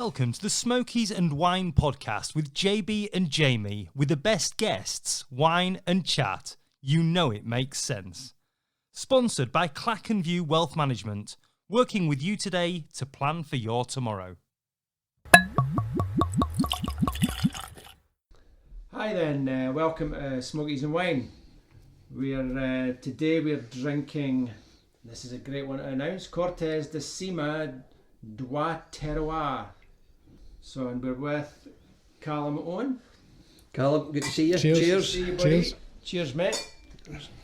Welcome to the Smokies and Wine podcast with JB and Jamie, with the best guests, wine and chat. You know it makes sense. Sponsored by Clackenview Wealth Management, working with you today to plan for your tomorrow. Hi then, welcome to Smokies and Wine. Today we're drinking, this is a great one to announce, Cortes de Cima Dois Terroir. So, and we're with Calum, Owen. Calum, good to see you. Cheers. See you, buddy. Cheers. Cheers, mate.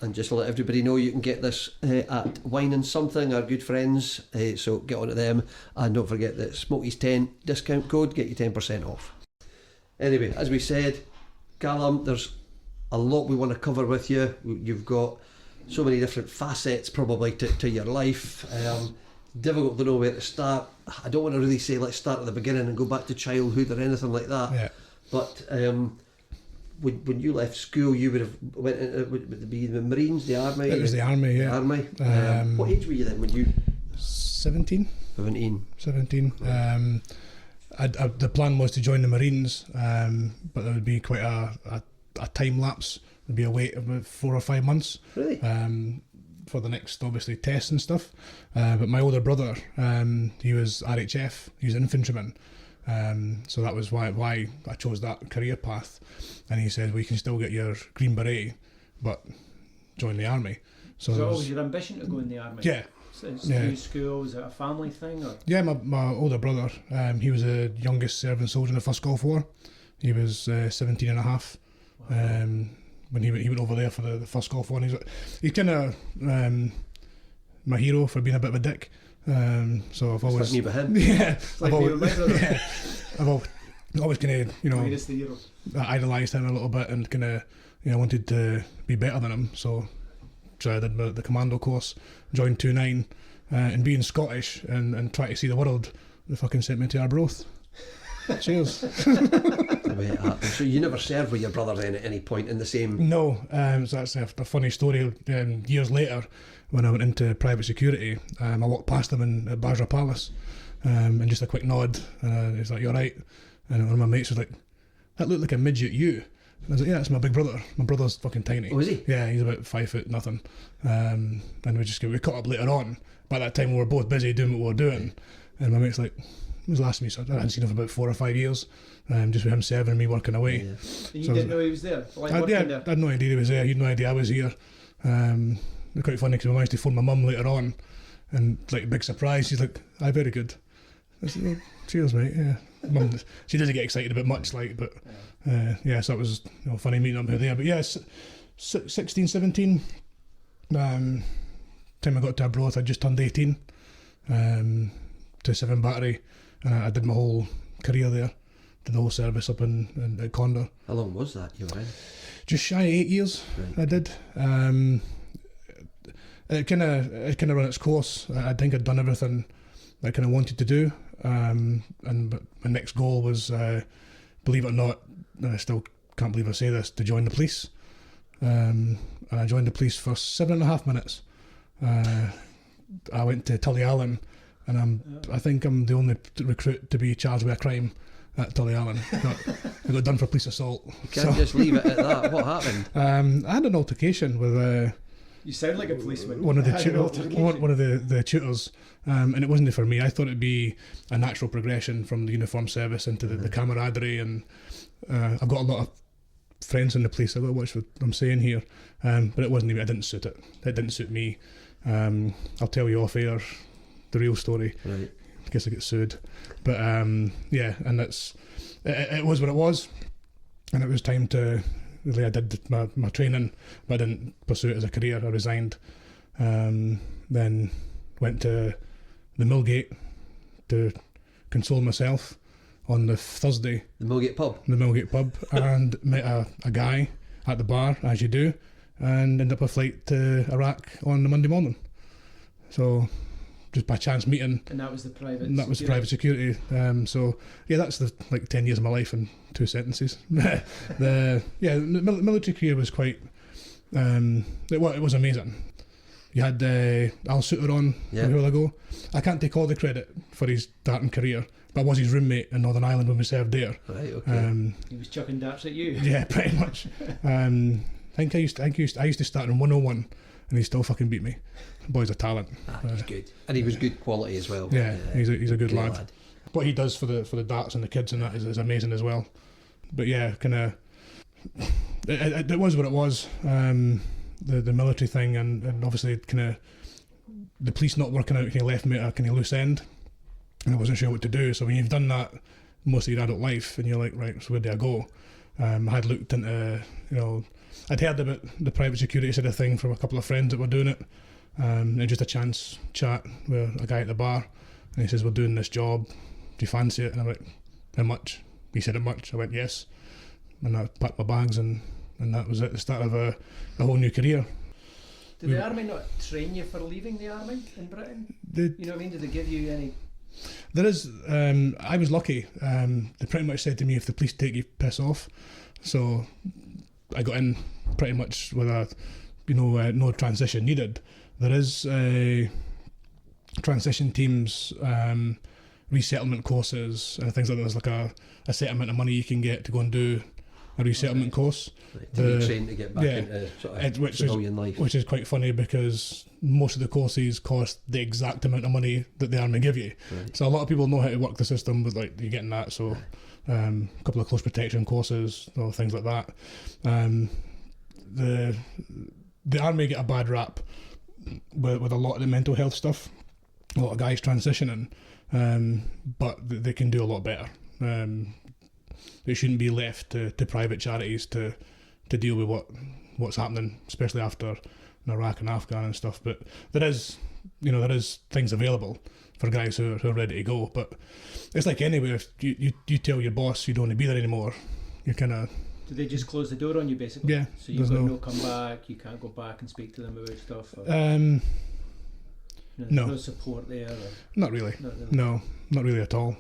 And just to let everybody know, you can get this at Wine and Something, our good friends. So get on to them, and don't forget that Smokies 10 discount code, get you 10% off. Anyway, as we said, Calum, there's a lot we want to cover with you. You've got so many different facets probably to your life. Difficult to know where to start. I don't want to really say let's start at the beginning and go back to childhood or anything like that. Yeah. But when you left school, you would have went into would it be the Marines, the Army? It was the Army, yeah. The Army. What age were you then when you? 17. 17. The plan was to join the Marines, but there would be quite a time lapse. There'd be a wait of about 4 or 5 months. Really? For the next, obviously, tests and stuff. But my older brother, he was RHF, he was an infantryman. So that was why I chose that career path. And he said, well, you can still get your Green Beret, but join the Army. So was it always your ambition to go in the Army? Yeah. New school, was it a family thing? Or? Yeah, my older brother, he was the youngest serving soldier in the first Gulf War. He was 17 and a half. Wow. When he went over there for the first Gulf War. He's kind of my hero for being a bit of a dick. So I've always... Like me with him. Yeah. Like me with my brother. Yeah, I've always kind of, Minus the hero. idolised him a little bit and kind of, wanted to be better than him. So I did the commando course, joined 2-9, and being Scottish and trying to see the world, they fucking sent me to Arbroath. Cheers. The way it happened. So you never served with your brother then at any point in the same... No, so that's a funny story. Years later, when I went into private security, I walked past him at Basra Palace, and just a quick nod, and he's like, "You alright?" And one of my mates was like, "That looked like a midget, you." And I was like, "Yeah, that's my big brother. My brother's fucking tiny." Oh, is he? Yeah, he's about 5 foot nothing. And we caught up later on. By that time, we were both busy doing what we were doing, and my mate's like, "When was the last time you saw?" I hadn't seen him for about 4 or 5 years, just with him serving and me working away. Yeah. And you didn't know he was there? I had no idea he was there. He had no idea I was here. It's quite funny because we managed to phone my mum later on, and like a big surprise, she's like, "Aye, very good." I said, "Oh, cheers, mate." Yeah, Mum, she doesn't get excited about much, so that was funny meeting up with her there. But yeah, 16, 17. Time I got to Arbroath, I just turned 18. To 7 Battery, and I did my whole career there. Did the whole service up in Condor. How long was that you were in? Just shy of 8 years. Right. I did. It kind of ran its course. I think I'd done everything that I kind of wanted to do. But my next goal was, believe it or not, and I still can't believe I say this, to join the police. And I joined the police for 7.5 minutes. I went to Tullyallen, and I think I'm the only recruit to be charged with a crime at Tullyallen. I got done for police assault. You can't just leave it at that. What happened? I had an altercation with you sound like a policeman. one of the tutors, and it wasn't for me. I thought it'd be a natural progression from the uniform service into the camaraderie, and I've got a lot of friends in the police. I've got to watch what I'm saying here, but it wasn't. It didn't suit it. It didn't suit me. I'll tell you off air the real story. Right. I guess I get sued, but yeah, and it was what it was, and it was time to. Really, I did my training, but I didn't pursue it as a career. I resigned, then went to the Millgate to console myself on the Thursday. The Millgate pub? The Millgate pub, and met a guy at the bar, as you do, and ended up a flight to Iraq on the Monday morning. So, just by chance meeting. And that was the private That was private security. So, yeah, that's the 10 years of my life in 2 sentences. The military career was quite, it was amazing. You had Al Suter on a while ago. I can't take all the credit for his starting career, but but I was his roommate in Northern Ireland when we served there. Right, okay. He was chucking darts at you. Yeah, pretty much. I think I used to start in 101, and he still fucking beat me. The boy's a talent. He's good, and he was good quality as well. Yeah, he's a good great lad. What he does for the darts and the kids and that is amazing as well. But yeah, kind of, it was what it was. The military thing, and obviously kind of the police not working out, kind of left me at a kind of loose end, and I wasn't sure what to do. So when you've done that most of your adult life, and you're like, right, so where do I go? I had looked into, I'd heard about the private security sort of thing from a couple of friends that were doing it, and just a chance chat with a guy at the bar, and he says, we're doing this job, do you fancy it? And I'm like, how much? He said, how much? I went, yes. And I packed my bags, and that was it, the start of a whole new career. Did the army not train you for leaving the army in Britain? You know what I mean? Did they give you any? There is. I was lucky. They pretty much said to me, if the police take you, piss off. So I got in pretty much with a, no transition needed. There is transition teams, resettlement courses and things like that. There's like a set amount of money you can get to go and do a resettlement course. Right, to be trained to get back into sort of civilian life. Which is quite funny because most of the courses cost the exact amount of money that the army give you. Right. So a lot of people know how to work the system, but like you're getting that. So a couple of close protection courses, things like that. The army get a bad rap with a lot of the mental health stuff. A lot of guys transitioning, but they can do a lot better. It shouldn't be left to private charities to deal with what's happening, especially after Iraq and Afghan and stuff. But there is things available for guys who are ready to go. But it's like anywhere, if you tell your boss you don't want to be there anymore, you're kind of... Do they just close the door on you, basically? Yeah. So you've got no come back, you can't go back and speak to them about stuff? Or, no. No support there? Or? Not really. No, not really at all.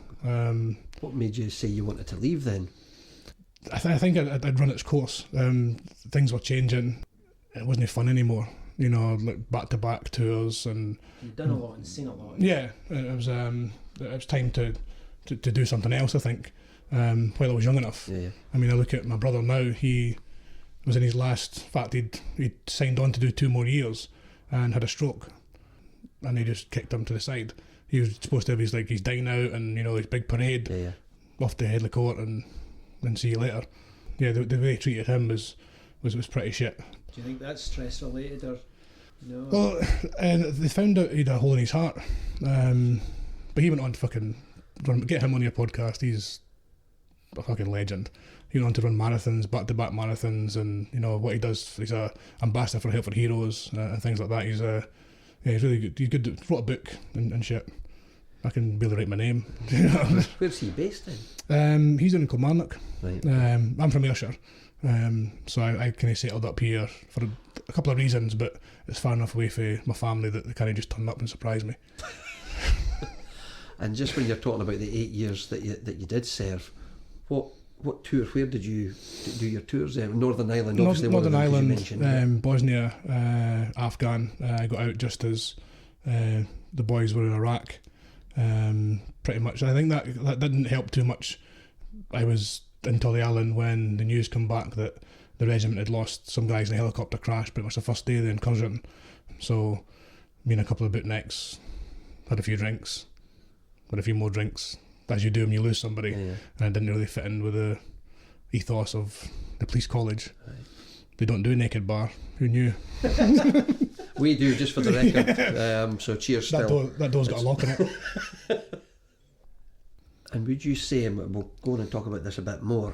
What made you say you wanted to leave then? I think I'd run its course. Things were changing. It wasn't fun anymore. Like back-to-back tours, and you've done a lot and seen a lot. Yeah, it was time to do something else. I think while I was young enough. Yeah. I mean, I look at my brother now. He was in his last. In fact, he'd signed on to do 2 more years, and had a stroke, and they just kicked him to the side. He was supposed to have his dine out and his big parade. Yeah. Off to Headley Court and see you later. Yeah, the way they treated him was pretty shit. Do you think that's stress related or no? Well, they found out he had a hole in his heart, but he went on to fucking get him on your podcast. He's a fucking legend. He went on to run marathons, back-to-back marathons, and what he does. He's a ambassador for Help for Heroes and things like that. He's really good. He's good. Wrote a book and shit. I can barely write my name. Where's he based in? He's in Kilmarnock. Right. I'm from Ayrshire, so I kind of settled up here for a couple of reasons, but it's far enough away from my family that they kind of just turned up and surprised me. And just when you're talking about the 8 years that you did serve, what tour? Where did you do your tours? Northern Ireland, obviously. Northern one of them, Ireland, you mentioned, Bosnia, Afghan. I got out just as the boys were in Iraq. Pretty much. I think that didn't help too much. I was in Tullyallen when the news come back that the regiment had lost some guys in a helicopter crash pretty much the first day of the incursion. So me and a couple of bootnecks had a few drinks, had a few more drinks, as you do when you lose somebody. Yeah. And I didn't really fit in with the ethos of the police college. Right. They don't do a naked bar. Who knew? We do, just for the record. So cheers still. That door's got a lock in it. And would you say, and we'll go on and talk about this a bit more,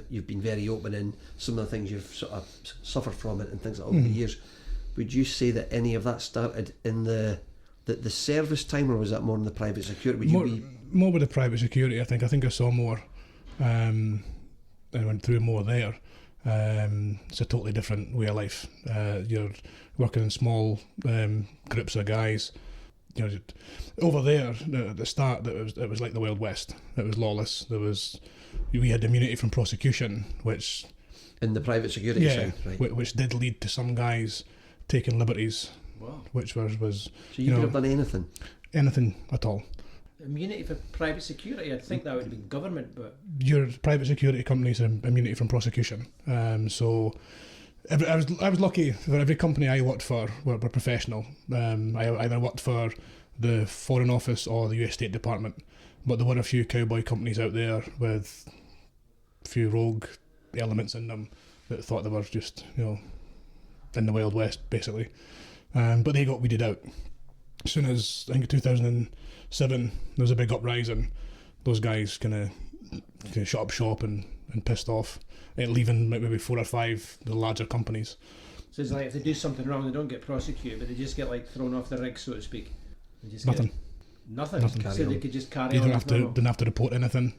you've been very open in some of the things you've sort of suffered from it and things like that over the years. Would you say that any of that started in the service time, or was that more in the private security? More with the private security, I think. I think I saw more. I went through more there. It's a totally different way of life. You're working in small groups of guys. Over there at the start, it was like the Wild West. It was lawless. We had immunity from prosecution, which in the private security side, right? Which did lead to some guys taking liberties. Wow. Which was so you could have done anything at all. immunity for private security? I'd think that would have been government, but Your private security companies have immunity from prosecution. So I was lucky that every company I worked for were professional. I either worked for the Foreign Office or the US State Department, but there were a few cowboy companies out there with a few rogue elements in them that thought they were just, in the Wild West, basically. But they got weeded out. As soon as, I think in 2007, there was a big uprising, those guys kind of shut up shop and pissed off, leaving maybe 4 or 5 the larger companies. so it's like if they do something wrong, they don't get prosecuted, but they just get like thrown off the rig, so to speak. They just Nothing. Nothing. So Carry they on. could just carry You on. didn't have to report anything.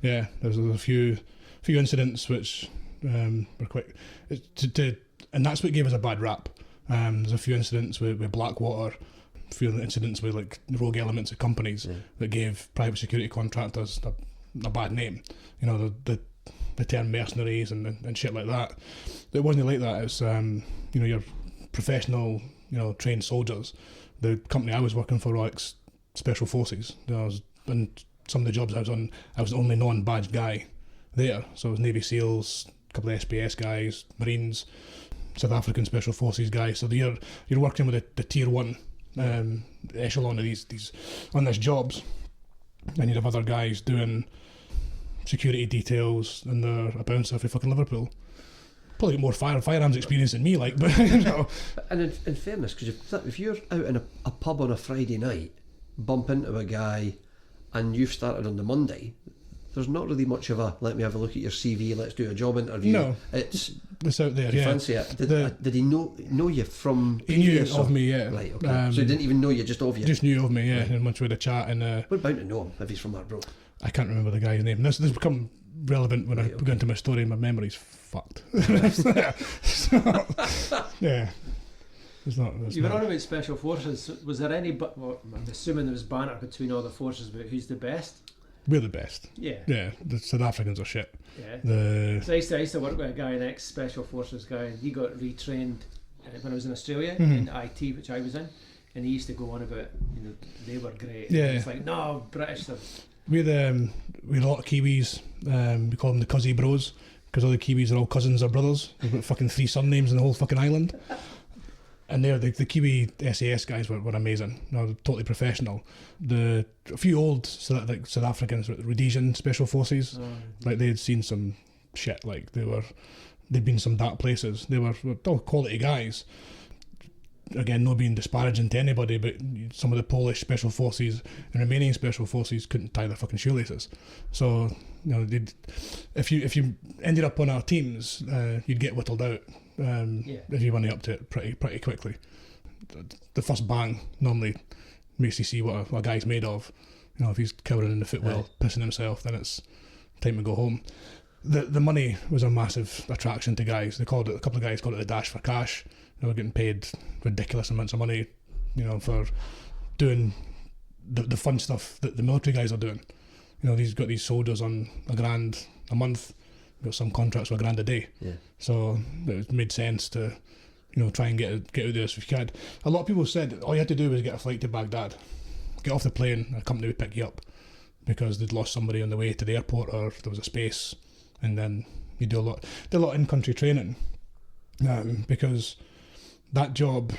Yeah, there was a few incidents which were quite and that's what gave us a bad rap. There's a few incidents with Blackwater, a few incidents with like rogue elements of companies that gave private security contractors a bad name. The term mercenaries and shit like that. It wasn't like that. It's your professional, trained soldiers. The company I was working for was Special Forces. And some of the jobs I was on, I was the only non-badged guy there. So it was Navy SEALs, a couple of SBS guys, Marines, South African Special Forces guys. So you're working with the tier 1 echelon of these on these jobs, and you'd have other guys doing security details, and they're a bouncer for fucking Liverpool. Probably got more firearms experience than me, like, but And in fairness, because if you're out in a pub on a Friday night, bump into a guy, and you've started on the Monday, there's not really much of a let me have a look at your CV, let's do a job interview. No, it's out there. you Yeah, fancy it. Did he know you from? he knew previous, of or- me. Yeah, Right. Okay. So he didn't even know you, just of you. just knew of me. Yeah, Right. and once we had a chat, and We're bound to know him if he's from Arbroath. I can't remember the guy's name. This become relevant when I Right, go into my story. My memory's fucked. So, yeah, it's not. You were on about Special Forces. Was there any? Well, I'm assuming there was banter between all the forces about who's the best. We're the best. Yeah. Yeah, the South Africans are shit. Yeah. So I used to work with a guy, an ex-Special Forces guy, and he got retrained when I was in Australia in IT, which I was in, and he used to go on about, they were great. Yeah. And it's like, no, British. We're a lot of Kiwis. We call them the Cuzzy Bros because all the Kiwis are all cousins or brothers. They've got fucking 3 surnames in the whole fucking island. And the Kiwi SAS guys were amazing. They're totally professional. A few old South Africans, Rhodesian Special Forces, like they had seen some shit. Like they'd been some dark places. They were all quality guys. Again, not being disparaging to anybody, but some of the Polish Special Forces and Romanian Special Forces couldn't tie their fucking shoelaces. So if you ended up on our teams, you'd get whittled out. If you went up to it pretty quickly. The first bang normally makes you see what a guy's made of. If he's cowering in the footwell, pissing himself, then it's time to go home. The money was a massive attraction to guys. A couple of guys called it the dash for cash. They were getting paid ridiculous amounts of money, for doing the fun stuff that the military guys are doing. These got these soldiers on $1,000 a month. Got some contracts for $1,000 a day. Yeah. So it made sense to, try and get out there if you could. A lot of people said all you had to do was get a flight to Baghdad, get off the plane, a company would pick you up because they'd lost somebody on the way to the airport or there was a space, and then you do a lot in-country training, because that job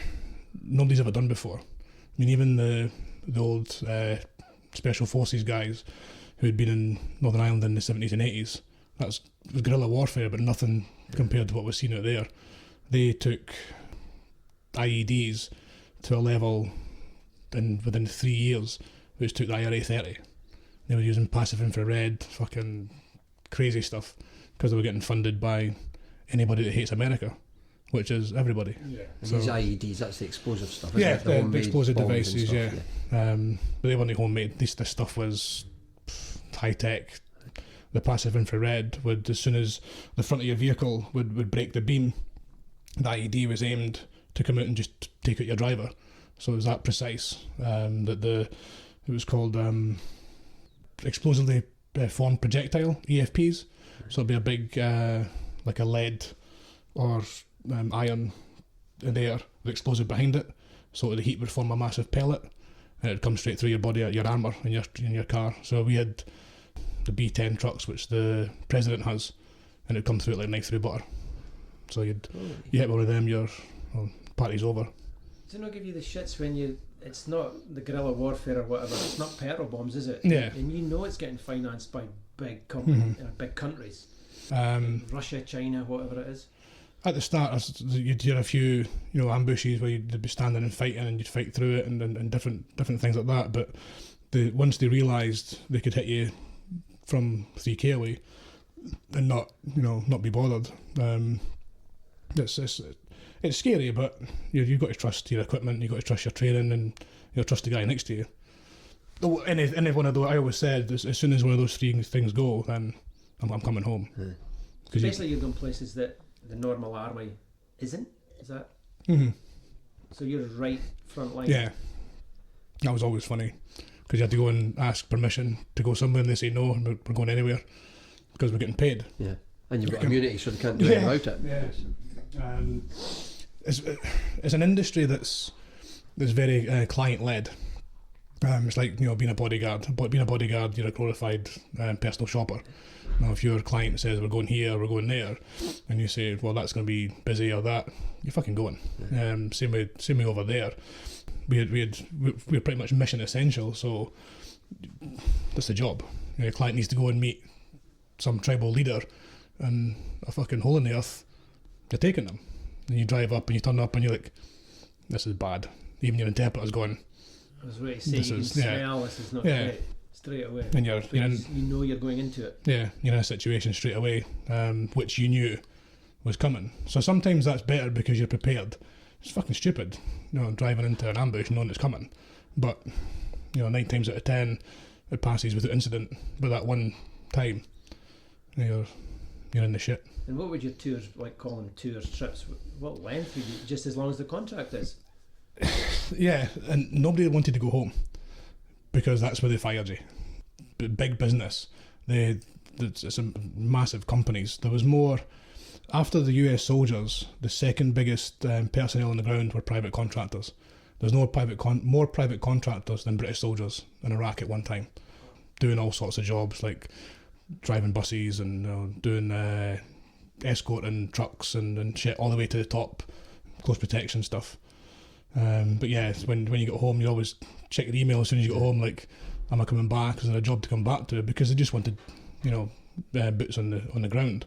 nobody's ever done before. I mean, even the old Special Forces guys who had been in Northern Ireland in the 70s and 80s, it was guerrilla warfare, but nothing compared to what was seen out there. They took IEDs to a level within 3 years, which took the IRA-30. They were using passive infrared, fucking crazy stuff, because they were getting funded by anybody that hates America, which is everybody. Yeah. And So- these IEDs, that's the explosive stuff, isn't Yeah, it? The the homemade explosive bombs and devices, stuff, yeah. But they weren't homemade. This stuff was high tech. The passive infrared would, as soon as the front of your vehicle would break the beam, the IED was aimed to come out and just take out your driver. So it was that precise. It was called explosively formed projectile, EFPs. So it'd be a big like a lead or iron in there with explosive behind it. So the heat would form a massive pellet, and it'd come straight through your body, your armour in your car. So we had the B10 trucks, which the president has, and it'd come through it like knife through butter. So you hit one of them, party's over. Does it not give you the shits when it's not the guerrilla warfare or whatever, it's not petrol bombs, is it? Yeah. And it's getting financed by big big countries. Russia, China, whatever it is. At the start, you'd hear a few, ambushes where you'd be standing and fighting, and you'd fight through it, and different things like that. But once they realised they could hit you from 3k away and not be bothered, it's scary. But you've got to trust your equipment, you've got to trust your training, and trust the guy next to you. Any one of those, I always said, as soon as one of those three things go, then I'm coming home. So basically, you're going places that the normal army isn't. Is that? Mm-hmm. So you're right front line. Yeah, that was always funny because you had to go and ask permission to go somewhere, and they say no, we're going anywhere because we're getting paid. Yeah, and you've got immunity, so they can't do anything about it. Yeah, it's an industry that's very client led. It's like being a bodyguard. Being a bodyguard, you're a glorified personal shopper. Now, if your client says we're going here, we're going there, and you say, well, that's going to be busy or that, you're fucking going. Yeah. Same way over there. We're pretty much mission essential, so that's the job. Your client needs to go and meet some tribal leader, and a fucking hole in the earth, you're taking them. And you drive up and you turn up and you're like, this is bad. Even your interpreter's going, I was ready to say, you can smell this is not great. Straight away. And you're going into it. Yeah, you're in a situation straight away, which you knew was coming. So sometimes that's better because you're prepared. It's fucking stupid, driving into an ambush knowing it's coming. But 9 times out of 10, it passes without incident. But that one time, you're in the shit. And what would your tours, like call them tours, trips? What length would you? Just as long as the contract is. Yeah, and nobody wanted to go home because that's where they fired you. Big business, it's some massive companies. There was more after the US soldiers. The second biggest personnel on the ground were private contractors. There's more private contractors than British soldiers in Iraq at one time, doing all sorts of jobs like driving buses and doing escorting trucks and shit all the way to the top, close protection stuff. But yeah, when you get home, you always check your email as soon as you get home, like, am I coming back? Is there a job to come back to? Because they just wanted, boots on the ground.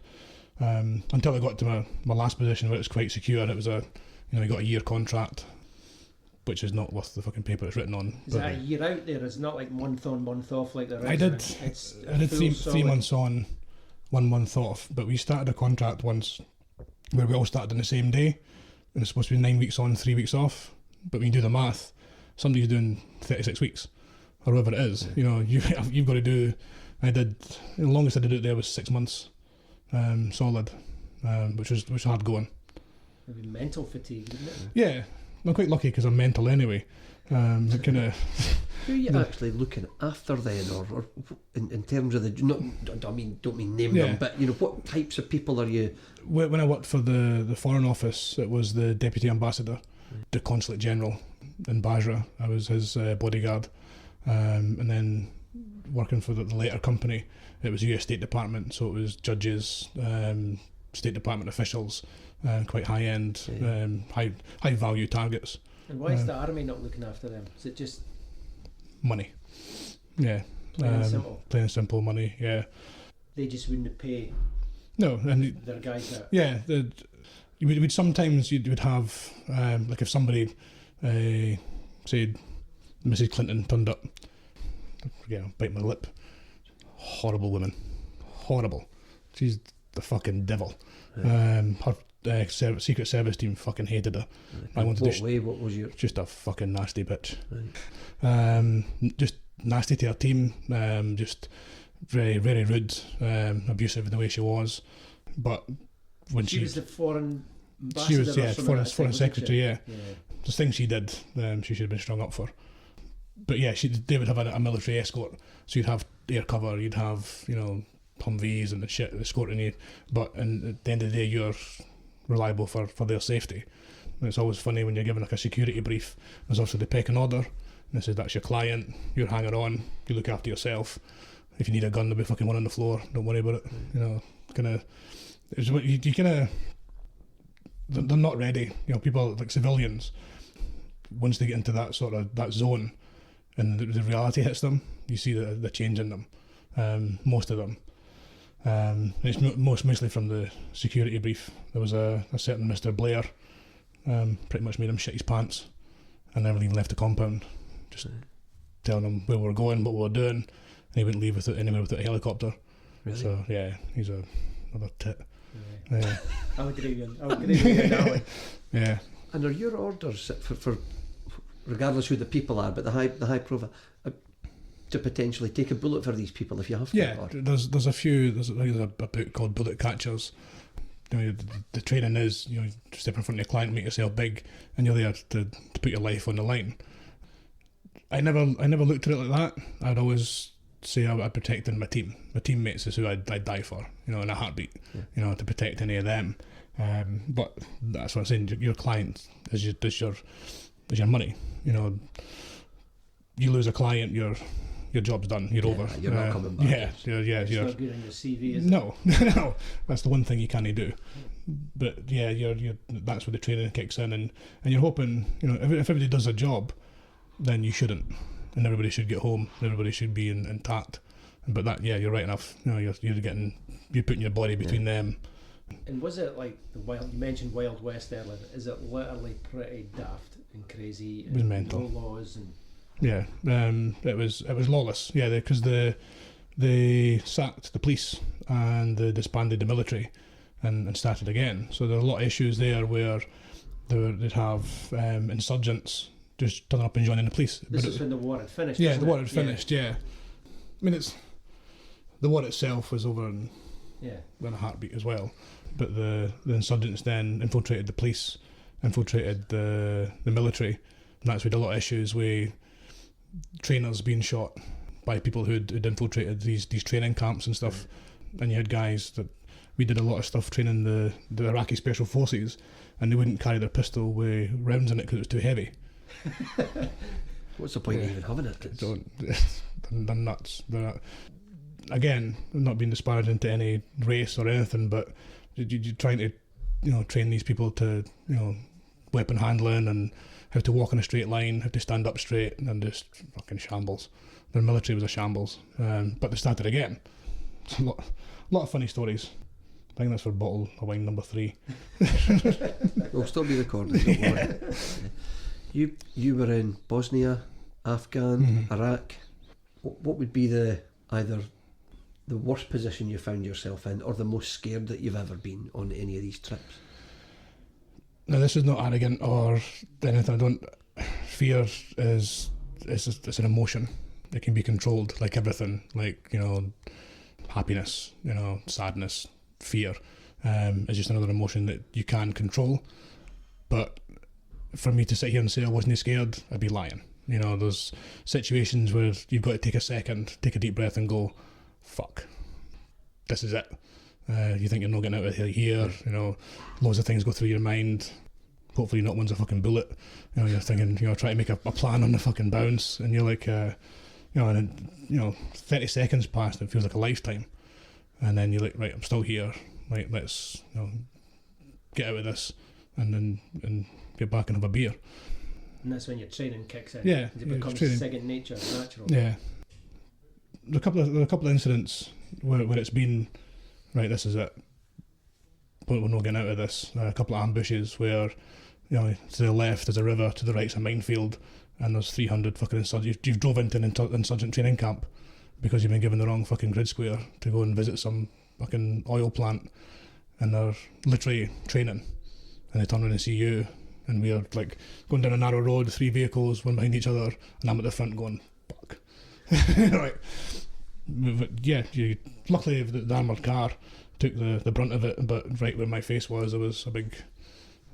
Until I got to my last position where it was quite secure. It was you got a year contract, which is not worth the fucking paper it's written on. Is that a year out there? It's not like month on, month off like the rest. I did 3 months on, 1 month off. But we started a contract once where we all started on the same day, and it's supposed to be 9 weeks on, 3 weeks off. But when you do the math, somebody's doing 36 weeks, or whatever it is. You've got to do. I did the longest I did it there was 6 months, solid, which was hard going. Maybe mental fatigue, didn't it? Yeah, I'm quite lucky because I'm mental anyway. Who are you actually looking after then, or in terms of don't mean name them, but what types of people are you? When I worked for the Foreign Office, it was the Deputy Ambassador, the Consulate General in Basra. I was his bodyguard, and then working for the later company, it was US State Department, so it was judges, State Department officials, quite high end, high value targets. And why is the army not looking after them? Is it just money? Yeah, plain and simple. Plain and simple money. Yeah, they just wouldn't pay. No, and their guys out. Yeah, we'd sometimes you would have like if somebody said Mrs. Clinton turned up, bite my lip. Horrible woman, horrible. She's the fucking devil. Her Secret Service team fucking hated her. I wanted what was your? Just a fucking nasty bitch. Right. Just nasty to her team. Just very, very rude, abusive in the way she was. But when she was the foreign she was foreign secretary. Yeah. The things she did, she should have been strung up for. But yeah, they would have a military escort. So you'd have air cover, you'd have Humvees and the shit escorting you. But at the end of the day, you're reliable for their safety. And it's always funny when you're given like a security brief. There's also the pecking order, This is that's your client. You're hanger on. You look after yourself. If you need a gun, there'll be fucking one on the floor. Don't worry about it. You know, kind of. You kind of. They're not ready. You know, people like civilians. Once they get into that sort of that zone, and the reality hits them, you see the change in them. Most of them. It's mostly from the security brief. There was a certain Mr. Blair. Pretty much made him shit his pants, and never even left the compound. Just telling him where we were going, what we were doing, and he wouldn't leave anywhere without a helicopter. Really? So yeah, he's another tit. Right. Yeah. I'll agree with you on that one. Yeah. And are your orders for regardless who the people are, but the high profile, to potentially take a bullet for these people if you have to? Yeah, or? there's a few. There's a book called Bullet Catchers. You know, the training is, you know, step in front of your client, make yourself big, and you're there to put your life on the line. I never looked at it like that. I'd always say I'd protect my team. My teammates is who I'd die for, you know, in a heartbeat. Yeah. You know, to protect any of them. But that's what I'm saying. Your client is your money. You know, you lose a client, your job's done. You're over. You're not coming back. It's not good on your CV, is it? No, no. That's the one thing you can't do. But yeah, you're that's where the training kicks in, and you're hoping, you know, if everybody does a job, then you shouldn't, and everybody should get home. Everybody should be intact. But that, yeah, you're right enough. You know, you're putting your body between them. And was it like you mentioned Wild West earlier? Is it literally pretty daft and crazy? It was mental. No laws and. Yeah, it was lawless. Yeah, because they sacked the police and they disbanded the military and started again. So there are a lot of issues there where they'd have insurgents just turning up and joining the police. This is when the war had finished. Yeah, the war had finished. Yeah, I mean the war itself was over in a heartbeat as well. But the insurgents then infiltrated the police, infiltrated the military, and that's with a lot of issues with trainers being shot by people who'd infiltrated these training camps and stuff. And you had guys that we did a lot of stuff training the Iraqi special forces, and they wouldn't carry their pistol with rounds in it because it was too heavy. What's the point of even having it? They're nuts. Again, not being disparaging to any race or anything, but you're trying to, you know, train these people to, you know, weapon handling and how to walk in a straight line, how to stand up straight, and just fucking shambles. Their military was a shambles, but they started again. It's a lot of funny stories. I think that's for bottle of wine number 3. We'll still be recording, don't worry. You were in Bosnia, Afghan, Iraq. What would be either the worst position you found yourself in, or the most scared that you've ever been on any of these trips? Now, this is not arrogant or anything. Fear is it's an emotion. It can be controlled, like everything. Like, you know, happiness, you know, sadness, fear. Is just another emotion that you can control. But for me to sit here and say I wasn't scared, I'd be lying. You know, there's situations where you've got to take a second, take a deep breath, and go, "Fuck, this is it." You think you're not getting out of here, you know, loads of things go through your mind. Hopefully not one's a fucking bullet. You know, you're thinking, you know, trying to make a plan on the fucking bounce, and you're like, you know, and then, you know, 30 seconds passed, it feels like a lifetime. And then you're like, right, I'm still here, right, let's, you know, get out of this, and get back and have a beer. And that's when your training kicks in. Yeah. It becomes second nature, natural. Yeah. There are a couple of incidents where it's been, right, this is it. But we're not getting out of this. A couple of ambushes where, you know, to the left there's a river, to the right's a minefield, and there's 300 fucking insurgents. You've drove into an insurgent training camp because you've been given the wrong fucking grid square to go and visit some fucking oil plant, and they're literally training, and they turn around and see you, and we're like going down a narrow road, 3 vehicles, one behind each other, and I'm at the front going, fuck. Right. But yeah, luckily the armoured car took the brunt of it, but right where my face was, there was a big...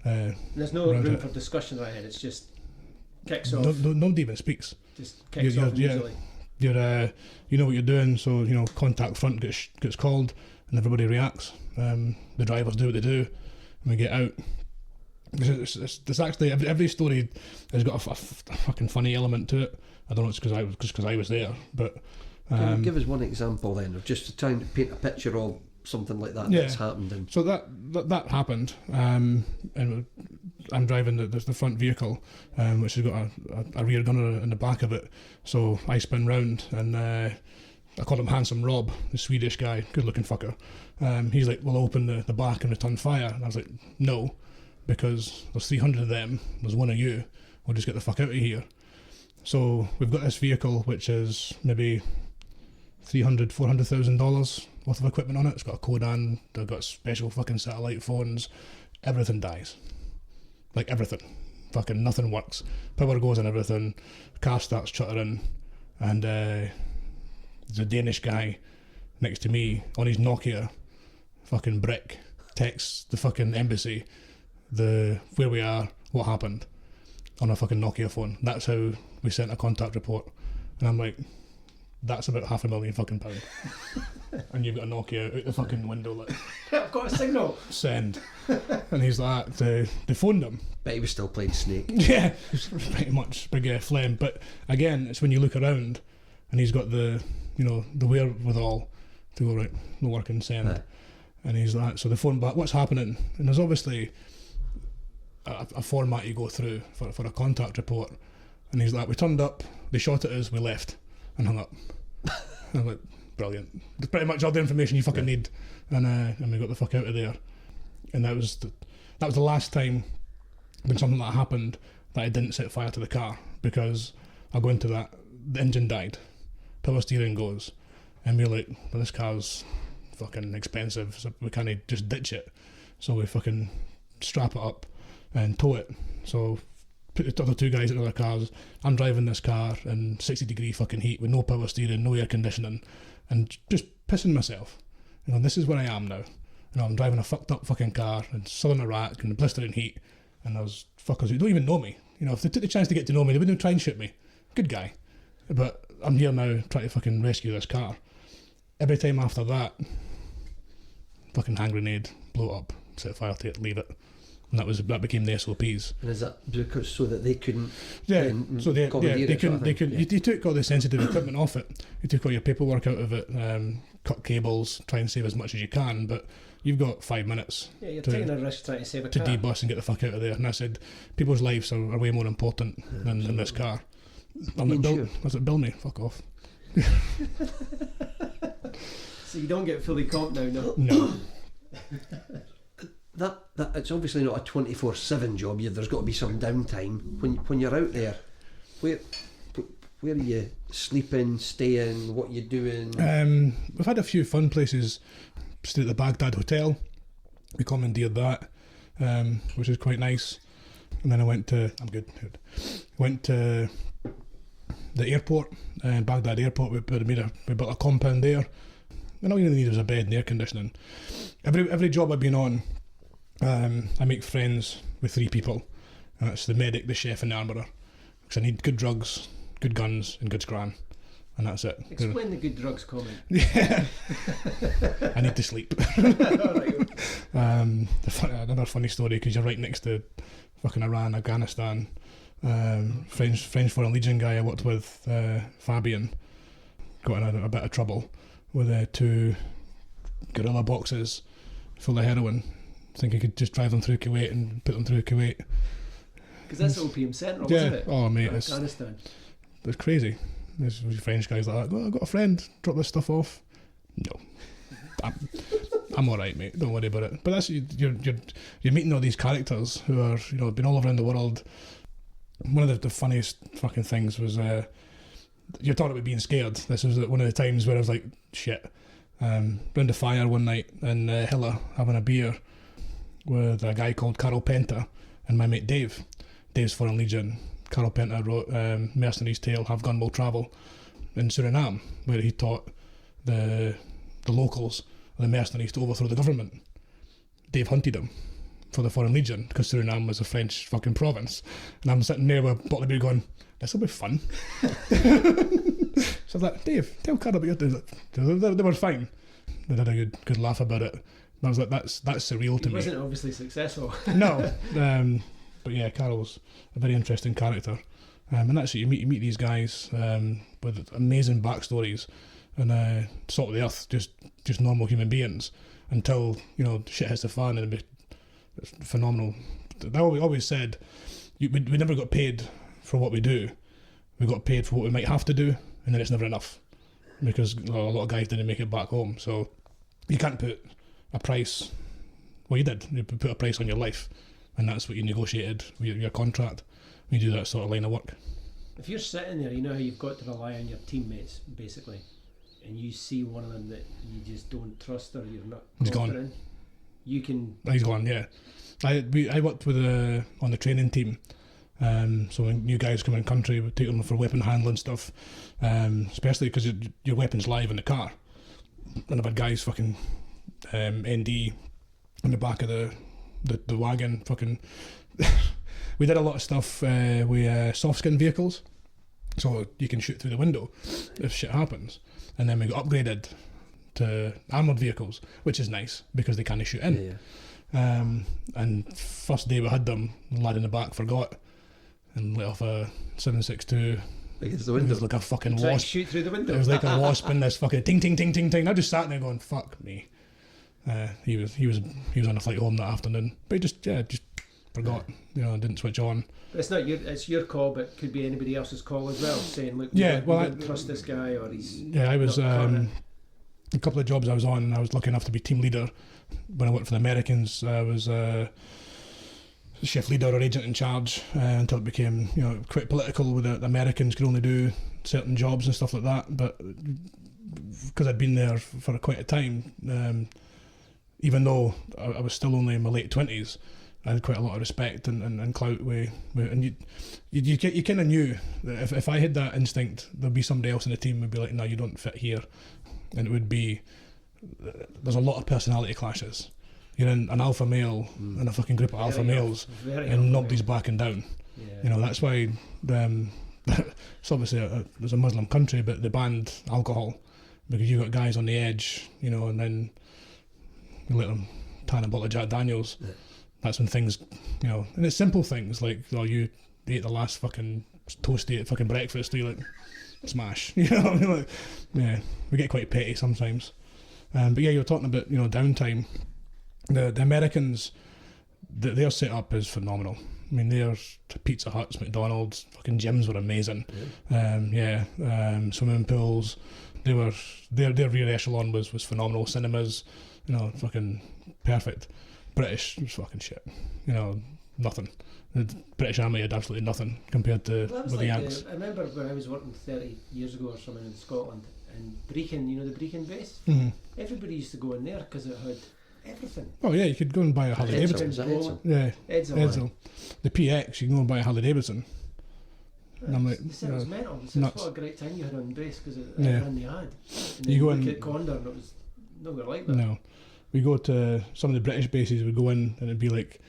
There's no room for discussion right here, it's just kicks off. Nobody even speaks. Just kicks off immediately. You know what you're doing, so, you know, contact front gets called, and everybody reacts. The drivers do what they do, and we get out. There's actually every story has got a fucking funny element to it. I don't know if it's because I was there, but Can you give us one example then of just trying to paint a picture of something like that that's happened? And so that happened, and I'm driving the front vehicle, which has got a rear gunner in the back of it. So I spin round and I called him Handsome Rob, the Swedish guy, good looking fucker. He's like, we'll open the back and return fire. And I was like, no, because there's 300 of them, there's one of you, we'll just get the fuck out of here. So we've got this vehicle which is maybe $400,000 worth of equipment on it. It's got a Kodan, they've got special fucking satellite phones, everything dies. Like everything. Fucking nothing works. Power goes on everything, car starts chuttering, and there's a Danish guy next to me on his Nokia fucking brick texts the fucking embassy where we are, what happened, on a fucking Nokia phone. That's how we sent a contact report. And I'm like, that's about £500,000 fucking pound. And you've got a Nokia out the fucking window like, I've got a signal. Send. And he's like, they phoned him. but he was still playing Snake. Yeah, pretty much big phlegm. But again, it's when you look around and he's got the wherewithal to go, right, no working, send. Aye. And he's like, so the phone back, what's happening? And there's obviously a format you go through for a contact report. And he's like, we turned up, they shot at us, we left and hung up. And I'm like, brilliant. That's pretty much all the information you fucking need. And we got the fuck out of there. And that was the last time when something like that happened that I didn't set fire to the car, because I'll go into that, the engine died, power steering goes, and we're like, well, this car's fucking expensive, so we can't just ditch it. So we fucking strap it up and tow it. So put the other two guys in other cars, I'm driving this car in 60-degree fucking heat with no power steering, no air conditioning, and just pissing myself. You know, this is where I am now. You know, I'm driving a fucked up fucking car in southern Iraq in the blistering heat, and those fuckers who don't even know me. You know, if they took the chance to get to know me, they wouldn't try and shoot me. Good guy. But I'm here now trying to fucking rescue this car. Every time after that, fucking hand grenade, blow it up, set fire to it, leave it. And that became the SOPs. And is that because so that they couldn't? Yeah, so they couldn't. Yeah. You took all the sensitive equipment off it. You took all your paperwork out of it. Cut cables, try and save as much as you can. But you've got 5 minutes. Yeah, you're taking a risk trying to save a to car. debus and get the fuck out of there. And I said, people's lives are way more important than this car. I'm like, Bill, I was like, bill me, fuck off. So you don't get fully comp now, no? No. That it's obviously not a 24/7 job. There's got to be some downtime when you're out there. Where are you sleeping, staying? What you doing? We've had a few fun places. Stayed at the Baghdad Hotel. We commandeered that, which is quite nice. And then I went to the airport, Baghdad Airport. We built a compound there. And all you really need was a bed and air conditioning. Every job I've been on, I make friends with 3 people. And it's the medic, the chef and the armourer. Because I need good drugs, good guns and good scran. And that's it. Explain the good drugs comment. Yeah. I need to sleep. Another funny story, because you're right next to fucking Iran, Afghanistan. French Foreign Legion guy I worked with, Fabian, got in a bit of trouble with 2 gorilla boxes full of heroin. I think he could just drive them through Kuwait and put them through Kuwait. Because that's Opium Central, Yeah. isn't it? Oh mate, Afghanistan. it's crazy. There's French guys like that. Oh, I've got a friend, drop this stuff off. No, I'm all right, mate. Don't worry about it. But that's you're meeting all these characters who are, you know, been all around the world. One of the funniest fucking things was you're talking about being scared. This was one of the times where I was like, shit. Round a fire one night in Hilla, having a beer with a guy called Carl Penta and my mate Dave. Dave's Foreign Legion. Carl Penta wrote Mercenary's Tale, Have Gun Will Travel in Suriname, where he taught the locals, the mercenaries, to overthrow the government. Dave hunted him for the Foreign Legion because Suriname was a French fucking province. And I'm sitting there with a bottle of beer going, this will be fun. So I was like, Dave, tell Carl about your days. They were fine. They had a good laugh about it. I was like, that's surreal to He me. wasn't obviously successful. No, but yeah, Carol's a very interesting character, and that's it. You meet these guys with amazing backstories, and salt of the earth, just normal human beings, until shit hits the fan, and it's phenomenal. I always said we never got paid for what we do. We got paid for what we might have to do, and then it's never enough because a lot of guys didn't make it back home. So you can't put a price. Well, you did. You put a price on your life, and that's what you negotiated with your contract when you do that sort of line of work. If you're sitting there, you know how you've got to rely on your teammates, basically, and you see one of them that you just don't trust or you're not confident, you can... He's gone, yeah. I worked with on the training team, so when new guys come in country, we take them for weapon handling stuff, especially because your weapon's live in the car. And I've had guys fucking ND in the back of the wagon, fucking... We did a lot of stuff with soft skin vehicles, so you can shoot through the window if shit happens. And then we got upgraded to armoured vehicles, which is nice because they can't shoot in. Yeah. And first day we had them, the lad in the back forgot and let off a 7.62 against the window. It was like a fucking wasp. Shoot through the window. It was like a wasp in this fucking ting ting ting ting ting. I just sat there going, fuck me. He was on a flight home that afternoon, but he just forgot. Didn't switch on. It's not it's your call, but it could be anybody else's call as well. Saying, look, I don't trust this guy, or he's... Yeah, I was a couple of jobs I was on. I was lucky enough to be team leader when I worked for the Americans. I was shift leader or agent in charge until it became quite political. With the Americans could only do certain jobs and stuff like that. But because I'd been there for quite a time, even though I was still only in my late 20s. I had quite a lot of respect and clout and you kind of knew that if I had that instinct, there'd be somebody else in the team who'd be like, no, you don't fit here, and it would be, there's a lot of personality clashes. You're in an alpha male and a fucking group of alpha males, and nobody's backing down. Yeah. That's why it's obviously there's a Muslim country, but they banned alcohol because you got guys on the edge, and then you let them tan a bottle of Jack Daniels. Yeah. That's when things, and it's simple things like, you ate the last fucking toast at fucking breakfast, you're like, smash, like, yeah, we get quite petty sometimes. But yeah, you're talking about, downtime. The Americans, their setup is phenomenal. I mean, there's Pizza Huts, McDonald's, fucking gyms were amazing. Swimming pools, their rear echelon was phenomenal. Cinemas, fucking perfect. British was fucking shit. Nothing. The British Army had absolutely nothing compared to with the Yanks. I remember when I was working 30 years ago or something in Scotland, and Brechin, the Brechin base, everybody used to go in there because it had everything. Oh yeah, you could go and buy a Harley Davidson. Yeah, Edsel. The PX, you can go and buy a Harley Davidson. And I'm like, they said it was mental. They said, what a great time you had on base because everything they had. And you go in at Condor and it was nowhere like that. No. We go to some of the British bases, we go in and it'd be like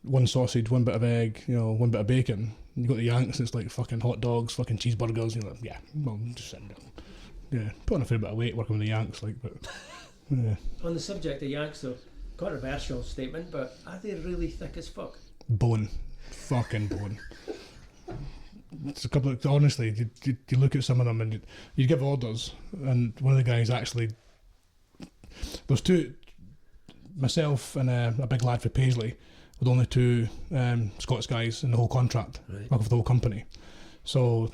one sausage, one bit of egg, one bit of bacon. And you go to the Yanks and it's like fucking hot dogs, fucking cheeseburgers, and you're like, yeah, well, just sitting there. Yeah, put on a fair bit of weight working with the Yanks, but yeah. On the subject of Yanks though, controversial statement, but are they really thick as fuck? Bone. Fucking bone. It's a couple of, honestly, you look at some of them and you give orders, and one of the guys actually, there's two, myself and a big lad for Paisley were the only two Scots guys in the whole contract, working for the whole company. So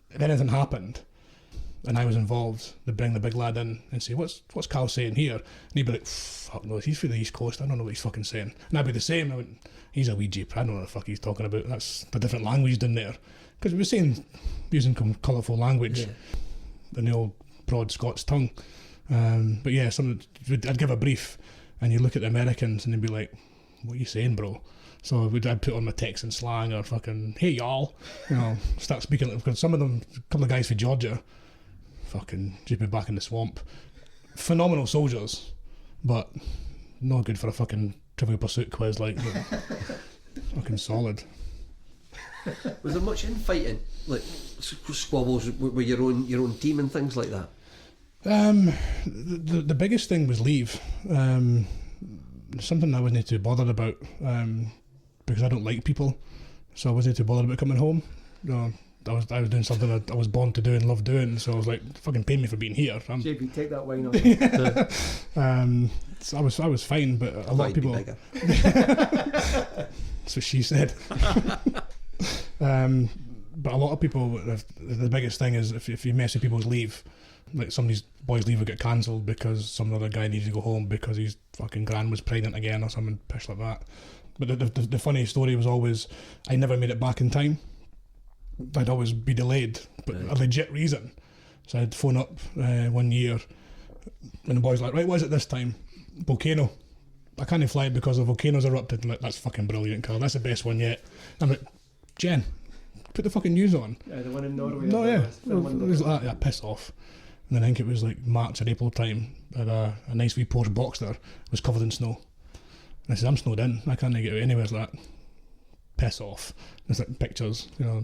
if anything happened and I was involved, they'd bring the big lad in and say, what's Cal saying here? And he'd be like, fuck no, he's from the East Coast, I don't know what he's fucking saying. And I'd be the same. I went, he's a wee jeep, I don't know what the fuck he's talking about. That's the different language down there. Because we were using colourful language in the old broad Scots tongue. But yeah, I'd give a brief and you look at the Americans and they'd be like, what are you saying, bro? So I'd put on my Texan slang or fucking, hey y'all, start speaking. Because some of them, a couple of guys from Georgia, fucking just be back in the swamp. Phenomenal soldiers, but not good for a fucking Trivial Pursuit quiz, like, fucking solid. Was there much infighting, like squabbles with your own team and things like that? The biggest thing was leave. something I wasn't too bothered about, because I don't like people, so I wasn't too bothered about coming home. I was doing something I was born to do and love doing, so I was like, fucking pay me for being here. JB, take that wine off. So I was fine, but a lot of people. That's what she said. But a lot of people, the biggest thing is if you mess with people's leave, like somebody's boy's leave will get cancelled because some other guy needs to go home because his fucking gran was pregnant again or something pish like that. But the funny story was always, I never made it back in time. I'd always be delayed, but a legit reason. So I'd phone up 1 year, and the boy's like, right, what is it this time? Volcano. I can't fly it because the volcano's erupted. I'm like, that's fucking brilliant, Carl. That's the best one yet. I'm like, Jen, put the fucking news on. Yeah, the one in Norway. No, yeah. It was like, yeah, pissed off. And then I think it was like March or April time, and a nice wee Porsche Boxster was covered in snow. And I said, I'm snowed in. I can't get out anywhere like that. Piss off. There's like pictures, you know.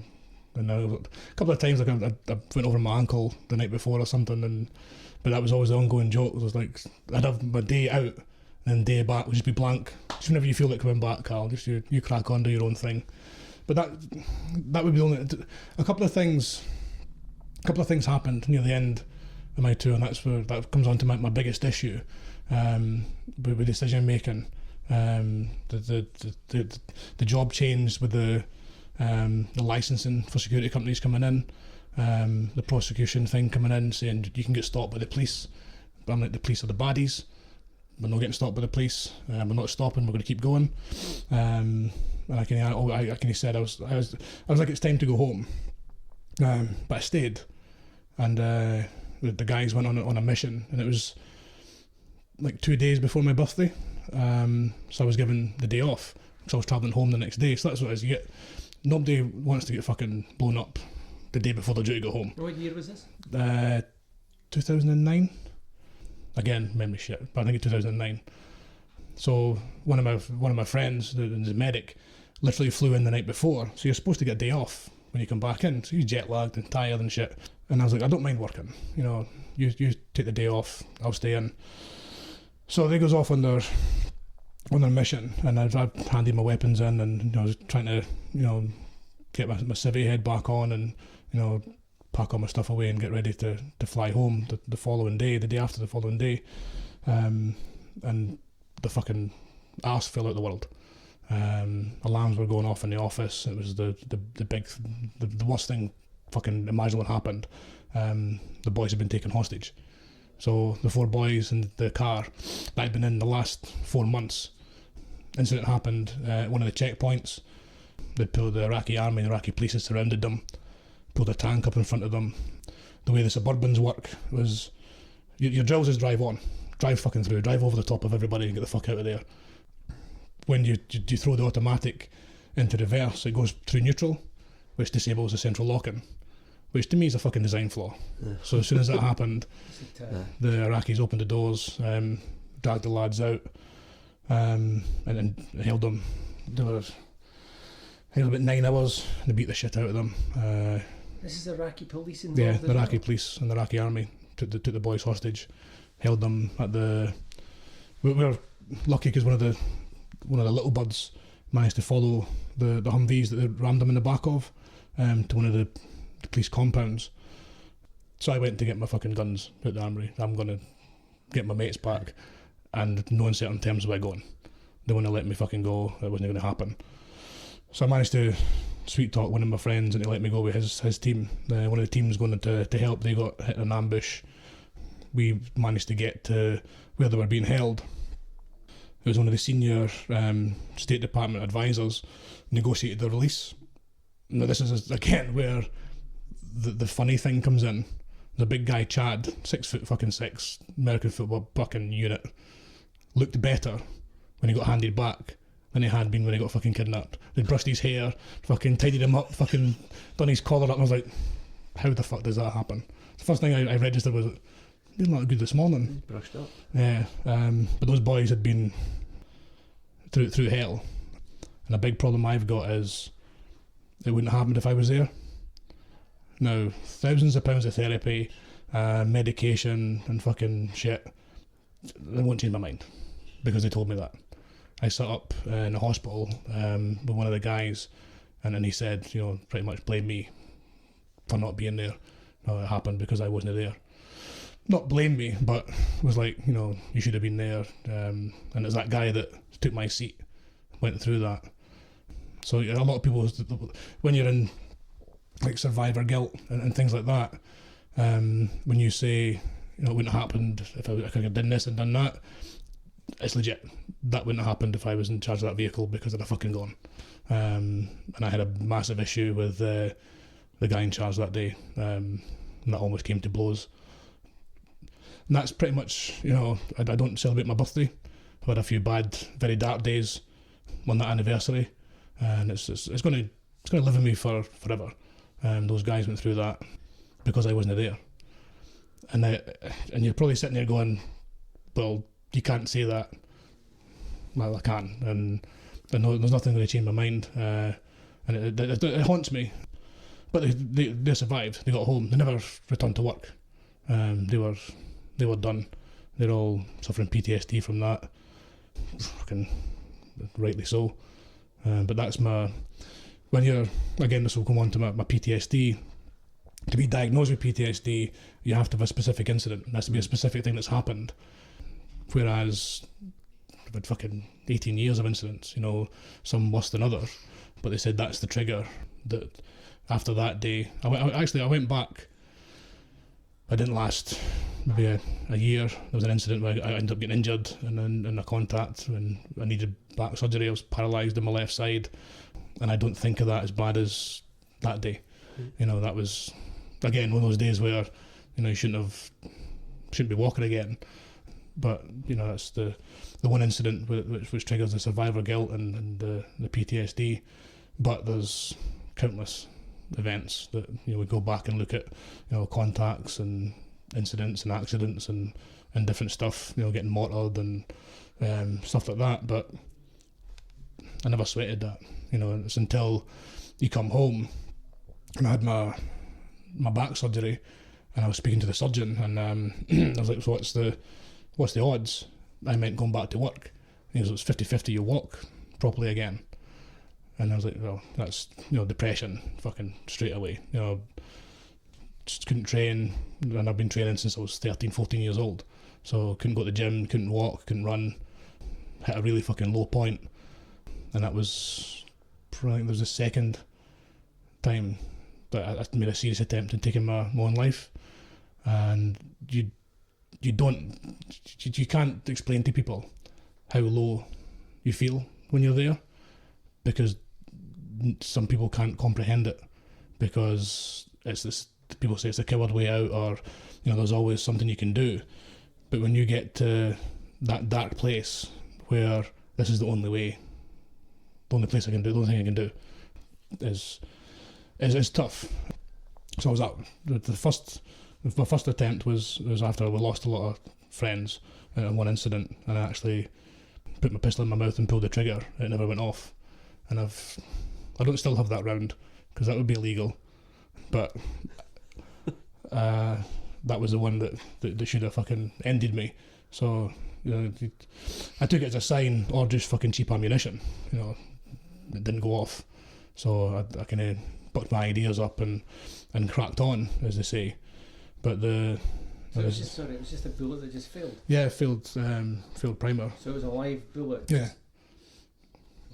And a couple of times, like I went over my ankle the night before or something, but that was always the ongoing joke. It was like I'd have my day out, and then day back would just be blank. Just whenever you feel like coming back, Carl, just you crack on, do your own thing. But that would be the only. A couple of things happened near the end of my tour, and that comes on to my biggest issue with decision making. The job changed with the licensing for security companies coming in, the prosecution thing coming in saying you can get stopped by the police. I'm like, the police are the baddies. We're not getting stopped by the police. We're not stopping. We're going to keep going. And I said I was like, it's time to go home. But I stayed, and the guys went on a mission, and it was like 2 days before my birthday. So I was given the day off because I was travelling home the next day. So that's what it is. You get. Nobody wants to get fucking blown up the day before they're due to go home. What year was this? 2009. Again, memory shit, but I think it's 2009. So one of my friends, the medic, literally flew in the night before. So you're supposed to get a day off when you come back in. So you're jet lagged and tired and shit. And I was like, I don't mind working. You know, you take the day off. I'll stay in. So they goes off on their mission, and I've handed my weapons in, and I was trying to, get my civvy head back on, and pack all my stuff away and get ready to fly home the following day, the day after the following day, and the fucking arse fell out the world. Alarms were going off in the office. It was the worst thing fucking imaginable happened. The boys had been taken hostage. So the 4 boys in the car that had been in the last 4 months, incident happened at one of the checkpoints. They pulled the Iraqi army, the Iraqi police had surrounded them, pulled a tank up in front of them. The way the Suburbans work was, your drills is drive on, drive fucking through, drive over the top of everybody and get the fuck out of there. When you throw the automatic into reverse, it goes through neutral, which disables the central locking, which to me is a fucking design flaw. Yeah. So as soon as that happened, the Iraqis opened the doors, dragged the lads out, and held them. They were held about 9 hours. They beat the shit out of them. This is Iraqi police involved. Yeah, the Iraqi police and the Iraqi army took the boys hostage, held them at the. We were lucky because one of the little buds managed to follow the Humvees that they rammed them in the back of, to one of the police compounds. So I went to get my fucking guns out the armory. I'm going to get my mates back, and no uncertain terms were going. They wouldn't let me fucking go. It wasn't going to happen. So I managed to sweet talk one of my friends and he let me go with his team. One of the teams going to help, they got hit in an ambush. We managed to get to where they were being held. It was one of the senior State Department advisors negotiated the release. Now this is again where the funny thing comes in. The big guy Chad, 6'6", American football fucking unit, looked better when he got handed back than he had been when he got fucking kidnapped. They'd brushed his hair, fucking tidied him up, fucking done his collar up, and I was like, how the fuck does that happen? The first thing I registered was, he didn't look good this morning. Brushed up. Yeah, but those boys had been through hell. And a big problem I've got is, it wouldn't have happened if I was there. Now, thousands of pounds of therapy, medication and fucking shit, they won't change my mind. because they told me that. I sat up in the hospital with one of the guys, and then he said, pretty much blame me for not being there. No, it happened because I wasn't there. Not blame me, but was like, you should have been there. And it's that guy that took my seat, went through that. So a lot of people, when you're in like survivor guilt and things like that, when you say, it wouldn't have happened if I could have done this and done that, it's legit. That wouldn't have happened if I was in charge of that vehicle because I'd have fucking gone. And I had a massive issue with the guy in charge that day. And that almost came to blows. And that's pretty much, I don't celebrate my birthday. I've had a few bad, very dark days on that anniversary, and it's going to live in me forever. Those guys went through that because I wasn't there, and you're probably sitting there going, well, you can't say that. Well, I can, and there's nothing going to change my mind, and it haunts me. But they survived. They got home. They never returned to work. They were done. They're all suffering PTSD from that. Fucking rightly so. But that's when you're, again, this will come on to my PTSD. To be diagnosed with PTSD, you have to have a specific incident. It has to be a specific thing that's happened. Whereas I've had fucking 18 years of incidents, some worse than others. But they said that's the trigger. That after that day, I went back. I didn't last maybe a year. There was an incident where I ended up getting injured and then in a contact when I needed back surgery. I was paralysed on my left side, and I don't think of that as bad as that day. That was, again, one of those days where, you shouldn't be walking again. But, that's the one incident which triggers the survivor guilt and the PTSD. But there's countless events that we go back and look at, contacts and incidents and accidents and different stuff, getting mortared and stuff like that. But I never sweated that. It's until you come home, and I had my back surgery, and I was speaking to the surgeon, and I was like, so what's the odds? I meant going back to work. He was, it's 50-50 you walk properly again. And I was like, well, that's, depression, fucking straight away. Just couldn't train, and I've been training since I was 13, 14 years old. So couldn't go to the gym, couldn't walk, couldn't run. Hit a really fucking low point. And that was, probably, there was the second time that I made a serious attempt at taking my own life. And you can't explain to people how low you feel when you're there, because some people can't comprehend it, because it's this, people say it's a coward way out, or there's always something you can do. But when you get to that dark place where this is the only way, the only place I can do, the only thing I can do is tough. So I was up. My first attempt was after we lost a lot of friends in one incident, and I actually put my pistol in my mouth and pulled the trigger. It never went off. And I don't still have that round, because that would be illegal. But that was the one that should have fucking ended me. So I took it as a sign, or just fucking cheap ammunition. It didn't go off. So I kind of bucked my ideas up and cracked on, as they say. But it was just a bullet that just failed. Yeah, failed primer. So it was a live bullet. Yeah.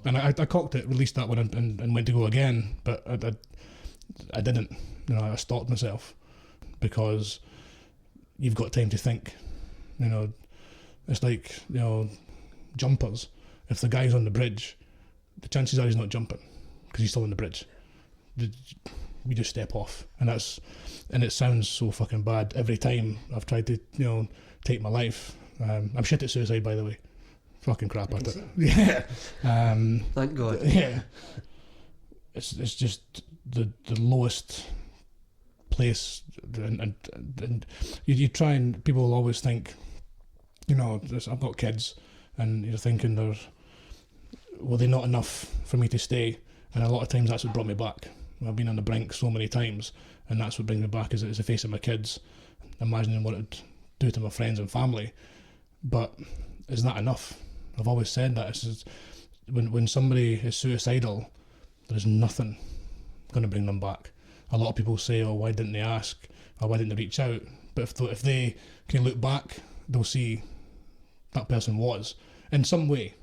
And I cocked it, released that one, and went to go again, but I didn't. I stopped myself, because you've got time to think. It's like jumpers. If the guy's on the bridge, the chances are he's not jumping because he's still on the bridge. We just step off, and it sounds so fucking bad every time I've tried to take my life. I'm shit at suicide, by the way. Fucking crap at it. Yeah. Thank God. Yeah. It's just the lowest place, and you try, and people will always think, I've got kids, and you're thinking they're not enough for me to stay, and a lot of times that's what brought me back. I've been on the brink so many times, and that's what brings me back is the face of my kids, imagining what it'd do to my friends and family. But is that enough? I've always said that. It's just, when somebody is suicidal, there's nothing going to bring them back. A lot of people say, oh, why didn't they ask? Or why didn't they reach out? But if they can look back, they'll see that person was, in some way.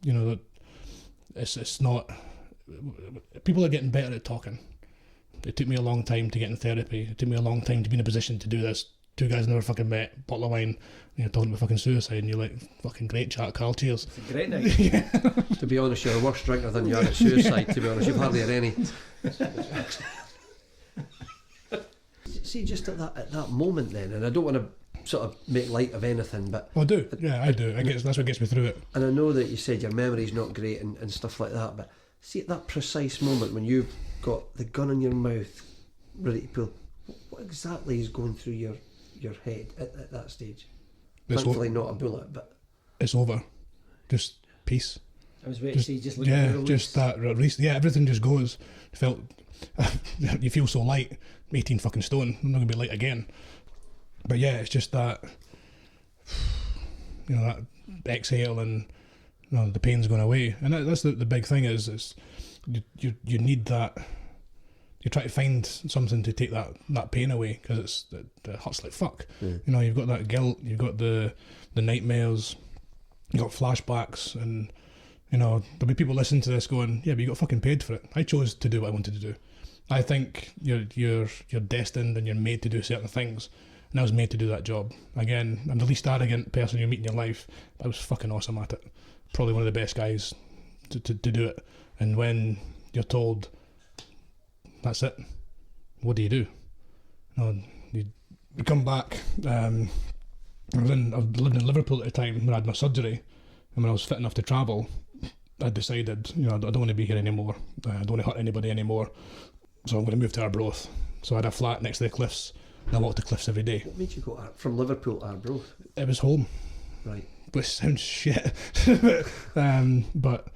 You know, that it's not... People are getting better at talking. It took me a long time to get in therapy. It took me a long time to be in a position to do this. Two guys never fucking met, bottle of wine, talking about fucking suicide, and you're like, fucking great chat, Carl, cheers. It's a great night. Yeah. To be honest, you're a worse drinker than you are at suicide, to be honest. You've hardly had any. See, just at that moment then, and I don't want to sort of make light of anything, but... I do, yeah, I do. That's what gets me through it. And I know that you said your memory's not great and stuff like that, but see at that precise moment when you've got the gun in your mouth, ready to pull, what exactly is going through your head at that stage? Thankfully not a bullet, but... It's over. Just peace. I was waiting to see, just looking at just that release. Yeah, everything just goes. You feel so light, 18 fucking stone, I'm not going to be light again. But yeah, it's just that, that exhale and the pain's going away. And that's the big thing is you need that. You try to find something to take that pain away, because it hurts like fuck. Yeah. You've got that guilt, you've got the nightmares, you've got flashbacks, and there'll be people listening to this going, yeah, but you got fucking paid for it. I chose to do what I wanted to do. I think you're destined and you're made to do certain things, and I was made to do that job. Again, I'm the least arrogant person you meet in your life, but I was fucking awesome at it. Probably one of the best guys to do it. And when you're told, that's it, what do? You come back. I lived in Liverpool at the time when I had my surgery, and when I was fit enough to travel, I decided, I don't want to be here anymore. I don't want to hurt anybody anymore. So I'm going to move to Arbroath. So I had a flat next to the cliffs, and I walked the cliffs every day. What made you go from Liverpool to Arbroath? It was home. Right. Which sounds shit. But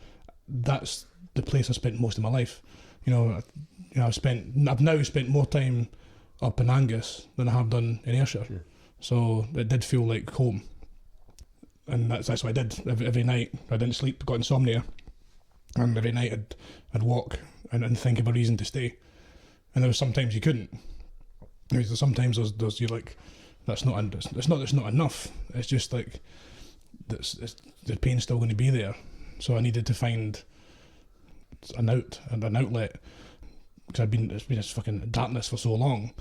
that's the place I spent most of my life. I've now spent more time up in Angus than I have done in Ayrshire. Yeah. So it did feel like home. And that's what I did. Every night I didn't sleep, got insomnia. And every night I'd walk and think of a reason to stay. And there was sometimes you couldn't. Sometimes there's you're like, it's not enough. It's just like, the pain's still going to be there. So I needed to find an outlet, because it's been this fucking darkness for so long.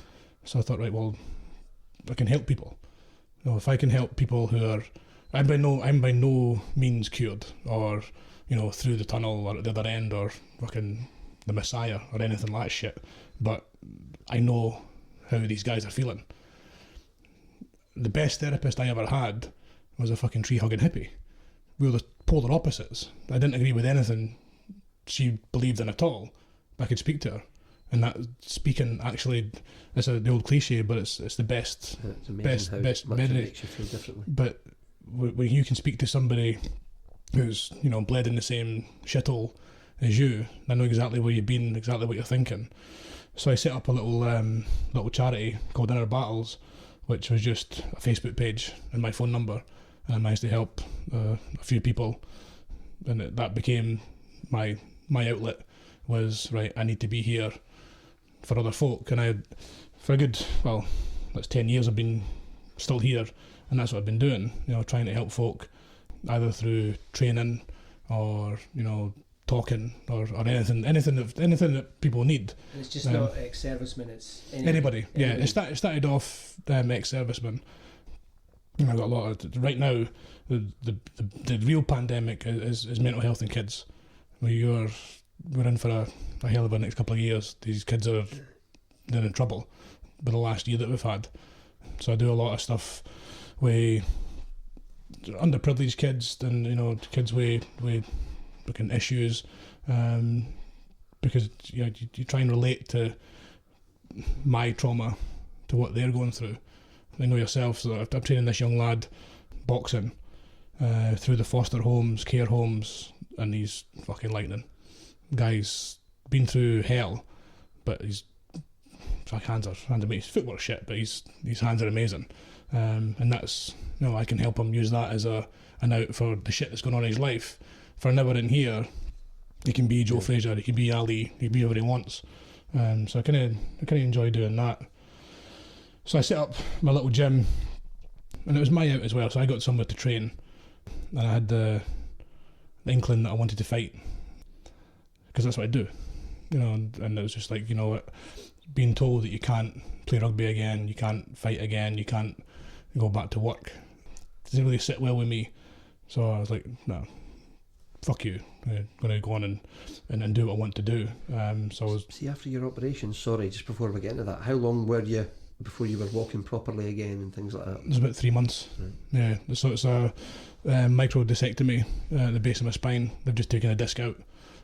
So I thought, right, well, I can help people. If I can help people who are, I'm by no means cured, or through the tunnel, or at the other end, or fucking the Messiah, or anything like that shit. But I know how these guys are feeling. The best therapist I ever had was a fucking tree-hugging hippie. We were the polar opposites. I didn't agree with anything she believed in at all, but I could speak to her. And that speaking, actually, it's the old cliche, but it's the best. Yeah, it's amazing best much it makes you feel differently. But when you can speak to somebody who's bled in the same shithole as you, I know exactly where you've been, exactly what you're thinking. So I set up a little charity called Inner Battles, which was just a Facebook page and my phone number, and I managed to help a few people, and that became my outlet. Was right, I need to be here for other folk, and for a good, that's 10 years I've been still here, and that's what I've been doing, trying to help folk either through training or talking or anything that people need. And it's just not ex-servicemen, it's anybody. Yeah, it started off ex-servicemen. I've got a lot of, right now, the real pandemic is mental health in kids. We're in for a hell of a next couple of years. These kids they're in trouble with the last year that we've had. So I do a lot of stuff with underprivileged kids and kids with fucking issues, because you try and relate to my trauma to what they're going through. I know yourself, so I'm training this young lad boxing through the foster homes, care homes, and he's fucking lightning. Guy's been through hell, but his hands are amazing. His footwork shit, but his hands are amazing. and that's, I can help him use that as an out for the shit that's going on in his life. For an hour in here, he can be Joe Fraser, he can be Ali, he can be whoever he wants. So I kind of enjoy doing that. So I set up my little gym, and it was my out as well, so I got somewhere to train, and I had the inkling that I wanted to fight, because that's what I do, and it was just like, being told that you can't play rugby again, you can't fight again, you can't go back to work, it didn't really sit well with me. So I was like, no, fuck you, I'm going to go on and do what I want to do. So I was... See, after your operation, sorry, just before we get into that, how long were you before you were walking properly again and things like that? It was about 3 months. Right. Yeah, so it's a micro disectomy at the base of my spine. They've just taken a disc out.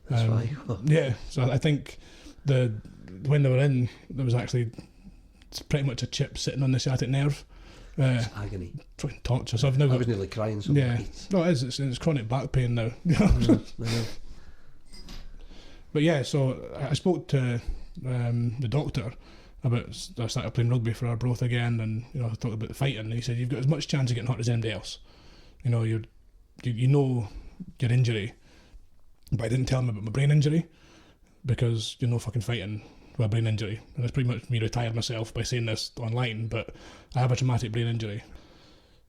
That's right. Yeah, so I think when they were in, there was actually pretty much a chip sitting on the sciatic nerve. It's agony. Torture. So I've now I was nearly crying. So yeah, no, it is. It's chronic back pain now. But yeah, so I spoke to the doctor about, I started playing rugby for Arbroath again, and I talked about the fighting, and he said, you've got as much chance of getting hurt as anybody else. You know your injury, but I didn't tell him about my brain injury, because you're no fucking fighting with a brain injury. And it's pretty much me retired myself by saying this online, but I have a traumatic brain injury,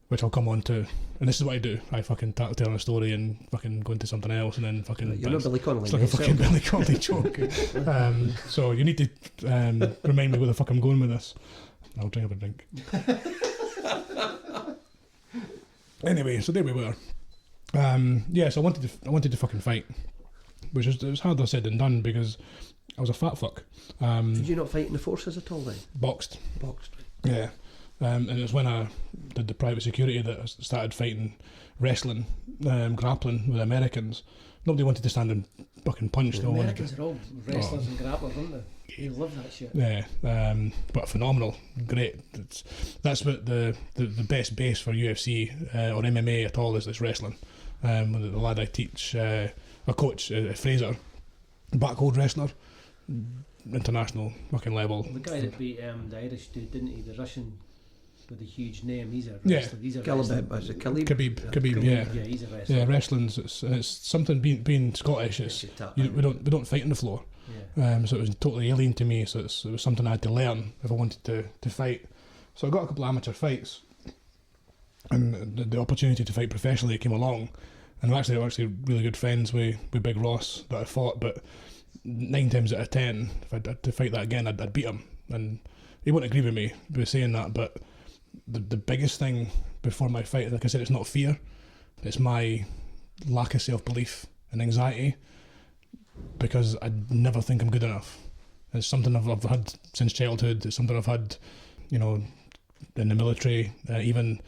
which I'll come on to. And this is what I do. I fucking tell a story and fucking go into something else, and then fucking... You're not Billy Connolly. It's like a fucking Billy Connolly joke. So you need to remind me where the fuck I'm going with this. I'll drink up a drink. Anyway, so there we were. So I wanted to fucking fight, which it was harder said than done, because I was a fat fuck. Did you not fight in the forces at all then? Boxed. Boxed. Yeah. And it was when I did the private security that I started fighting wrestling, grappling with Americans. Nobody wanted to stand and fucking punch. The Americans are all wrestlers and grapplers, aren't they? They love that shit. Yeah, but phenomenal, great. That's what the best base for UFC or MMA at all is wrestling. The lad I teach, a coach, Fraser, backhold wrestler, international fucking level. The guy that beat the Irish dude, didn't he? The Russian with a huge name. He's a wrestler. Yeah. He's a Calum, Khabib. Yeah, he's a wrestler. Yeah, wrestling's it's something. Being Scottish, we don't fight on the floor. Yeah. So it was totally alien to me. So it was something I had to learn if I wanted to fight. So I got a couple of amateur fights, and the opportunity to fight professionally came along. And I'm actually really good friends with Big Ross that I fought, but 9 times out of 10, if I had to fight that again, I'd beat him. And he wouldn't agree with me by saying that, but the biggest thing before my fight, like I said, it's not fear, it's my lack of self-belief and anxiety, because I never think I'm good enough. It's something I've had since childhood. It's something I've had, in the military, even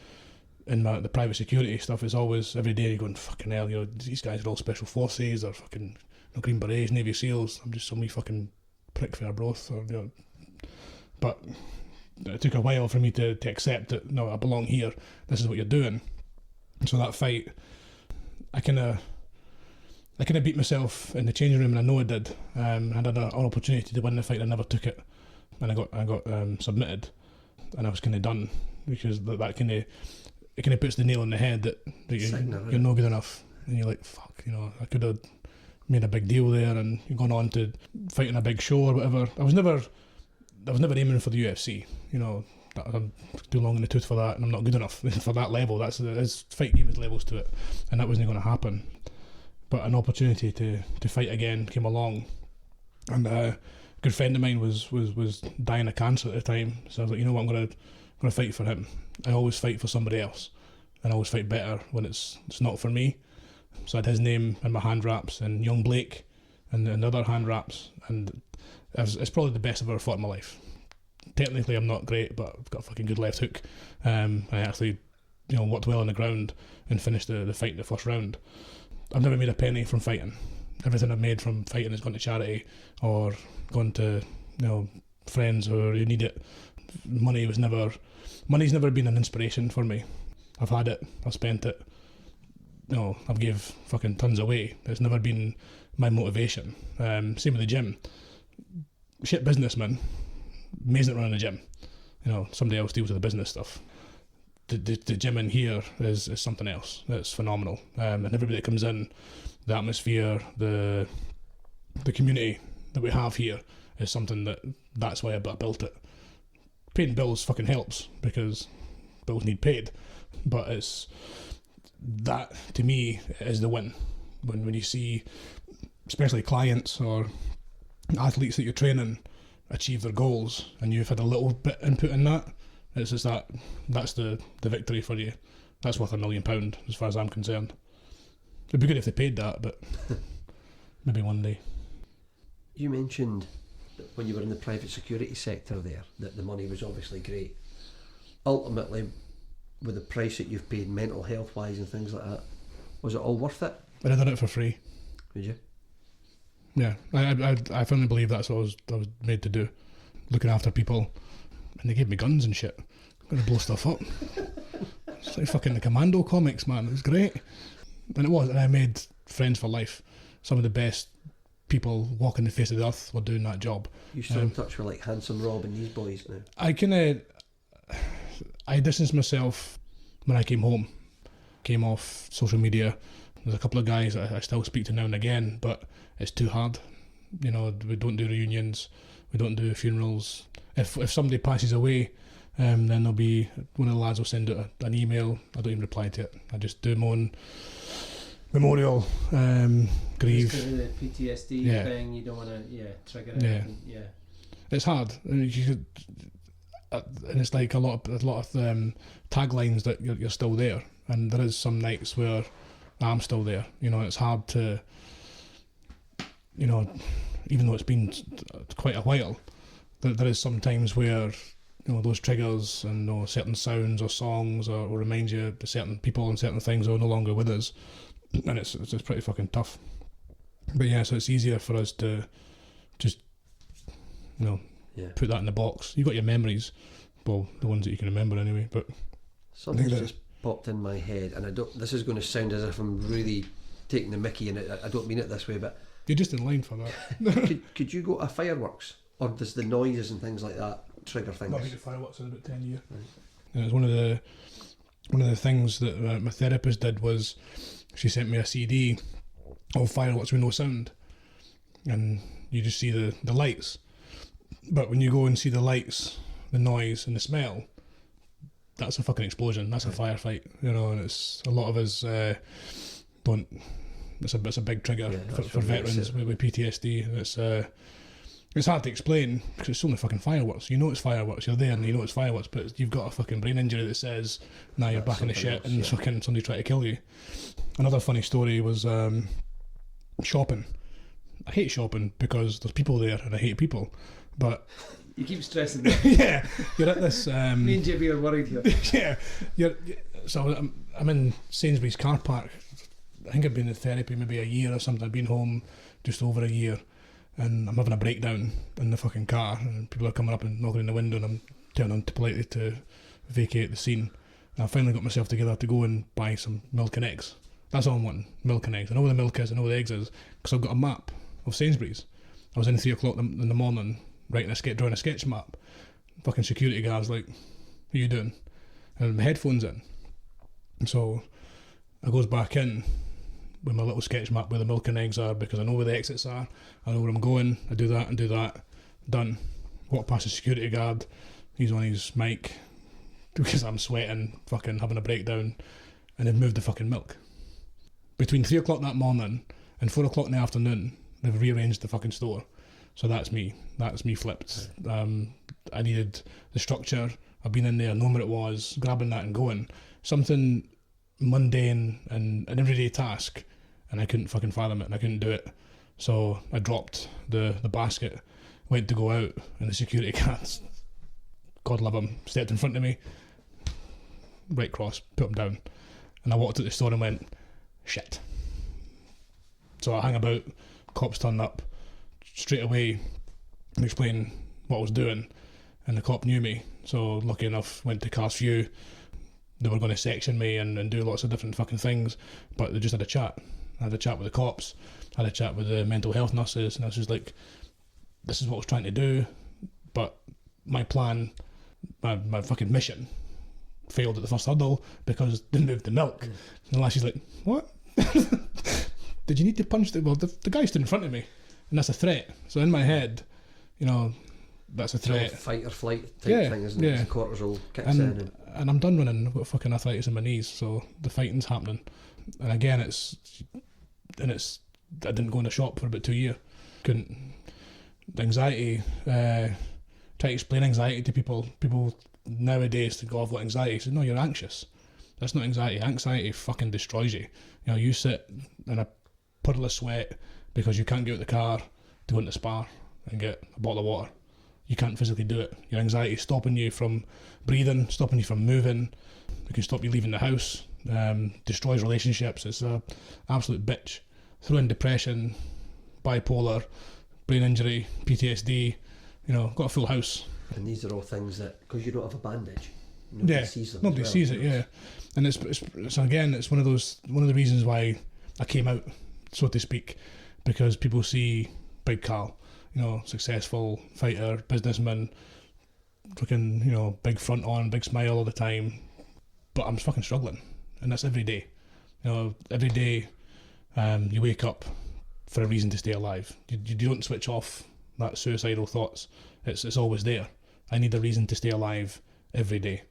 in the private security stuff. It's always, every day you're going, fucking hell, these guys are all special forces, or fucking Green Berets, Navy SEALs. I'm just some wee fucking prick for Arbroath. But it took a while for me to accept that, no, I belong here. This is what you're doing. And so that fight, I kind of beat myself in the changing room, and I know I did. I had an opportunity to win the fight, I never took it, and I got submitted, and I was kind of done, because that kind of puts the nail on the head that you're not good enough, and you're like, fuck, I could have made a big deal there and gone on to fight in a big show or whatever. I was never aiming for the UFC. I'm too long in the tooth for that, and I'm not good enough for that level. There's fight game has levels to it, and that wasn't going to happen. But an opportunity to fight again came along, and a good friend of mine was dying of cancer at the time. So I was like, you know what, I'm going to fight for him. I always fight for somebody else, and I always fight better when it's not for me. So I had his name in my hand wraps, and young Blake and other hand wraps, and it's probably the best I've ever fought in my life. Technically I'm not great, but I've got a fucking good left hook. I actually worked well on the ground and finished the fight in the first round. I've never made a penny from fighting. Everything I've made from fighting has gone to charity or gone to friends who need it. Money's never been an inspiration for me. I've had it, I've spent it, I've gave fucking tons away. It's never been my motivation. Same with the gym. Shit businessman, amazing at running a gym. Somebody else deals with the business stuff. the gym in here is something else. It's phenomenal. And everybody that comes in, the atmosphere, the community that we have here is something that's why I built it. Paying bills fucking helps because bills need paid, but it's that to me is the win. When you see, especially clients or athletes that you're training achieve their goals and you've had a little bit input in that, it's just that's the victory for you. That's worth £1 million as far as I'm concerned. It'd be good if they paid that, but maybe one day. You mentioned that when you were in the private security sector there, that the money was obviously great. Ultimately, with the price that you've paid mental health wise and things like that, was it all worth it? But I did it for free. Did you? Yeah, I firmly believe that's what I was made to do, looking after people, and they gave me guns and shit. I'm gonna blow stuff up. It's like fucking the Commando comics, man. It was great, and I made friends for life. Some of the best people walking the face of the earth were doing that job. You still in touch with like Handsome Rob and these boys now? I distanced myself when I came home. Came off social media. There's a couple of guys that I still speak to now and again, but it's too hard. You know, we don't do reunions, we don't do funerals. If somebody passes away, then there'll be one of the lads will send out an email. I don't even reply to it. I just do my own memorial, grieve. Just the PTSD thing, you don't want to trigger it. Yeah, it's hard. I mean, and it's like a lot of taglines that you're still there, and there is some nights where I'm still there. You know, it's hard to, you know, even though it's been quite a while, there is some times where, you know, those triggers and, you know, certain sounds or songs or remind you of certain people and certain things are no longer with us, and it's pretty fucking tough. But yeah, so it's easier for us to just, you know, put that in the box. You've got your memories, well, the ones that you can remember anyway. But something's just popped in my head, and this is going to sound as if I'm really taking the mickey, and I don't mean it this way, but you're just in line for that. could you go to fireworks, or does the noises and things like that trigger things? I've been to fireworks in about 10 years. Right. And it was one of the things that my therapist did was she sent me a CD of fireworks with no sound, and you just see the lights. But when you go and see the lights, the noise and the smell, that's a fucking explosion. That's a firefight, you know. And it's a lot of us don't. It's a big trigger for veterans with PTSD. And it's hard to explain because it's only fucking fireworks. You know it's fireworks. You're there and you know it's fireworks, but you've got a fucking brain injury that says, "Nah, you're back in the shit," and fucking somebody trying to kill you. Another funny story was shopping. I hate shopping because there's people there and I hate people. But you keep stressing that. Yeah, you're at this. Me and JB are worried Yeah, here. so I'm in Sainsbury's car park. I think I've been in therapy maybe a year or something. I've been home just over a year, and I'm having a breakdown in the fucking car. And people are coming up and knocking on the window, and I'm telling them politely to vacate the scene. And I finally got myself together to go and buy some milk and eggs. That's all I'm wanting, milk and eggs. I know where the milk is, I know where the eggs is, because I've got a map of Sainsbury's. I was in 3 o'clock in the morning, drawing a sketch map. Fucking security guards like, "What are you doing?" And my headphones in. And so I goes back in with my little sketch map where the milk and eggs are, because I know where the exits are, I know where I'm going, I do that and do that, done. Walk past the security guard, he's on his mic, because I'm sweating, fucking having a breakdown, and they've moved the fucking milk. Between 3 o'clock that morning and 4 o'clock in the afternoon, they've rearranged the fucking store. So that's me flipped. I needed the structure. I've been in there, knowing what it was, grabbing that and going. Something mundane and an everyday task, and I couldn't fucking fathom it, and I couldn't do it. So I dropped the basket, went to go out, and the security guards, God love him, stepped in front of me, right cross, put him down. And I walked out the store and went, shit. So I hang about, cops turned up, straight away and explain what I was doing, and the cop knew me, so lucky enough went to Cars View. They were going to section me and do lots of different fucking things, but they just had a chat. I had a chat with the cops, had a chat with the mental health nurses, and I was just like, this is what I was trying to do, but my plan, my fucking mission failed at the first hurdle because they moved the milk. And the lassie's like, what? Did you need to punch the... Well, the guy stood in front of me, and that's a threat. So in my head, you know, that's a threat. Fight or flight type thing, isn't it? Cortisol kicks in. And I'm done running. I've got fucking arthritis in my knees, so the fighting's happening. And again, I didn't go in the shop for about 2 years. Couldn't... Anxiety, try to explain anxiety to people nowadays to go, I've got anxiety. So no, you're anxious. That's not anxiety. Anxiety fucking destroys you. You know, you sit in a puddle of sweat because you can't get out of the car to go into Spar and get a bottle of water. You can't physically do it. Your anxiety is stopping you from breathing, stopping you from moving. It can stop you leaving the house. Destroys relationships. It's a absolute bitch. Throw in depression, bipolar, brain injury, PTSD, you know, got a full house. And these are all things that, because you don't have a bandage, nobody sees them. Nobody sees it, yeah. And it's again, it's one of the reasons why I came out, so to speak, because people see Big Cal, you know, successful fighter, businessman, fucking, you know, big front on, big smile all the time, but I'm fucking struggling, and that's every day. You know, every day, you wake up for a reason to stay alive. You don't switch off that suicidal thoughts. It's always there. I need a reason to stay alive every day.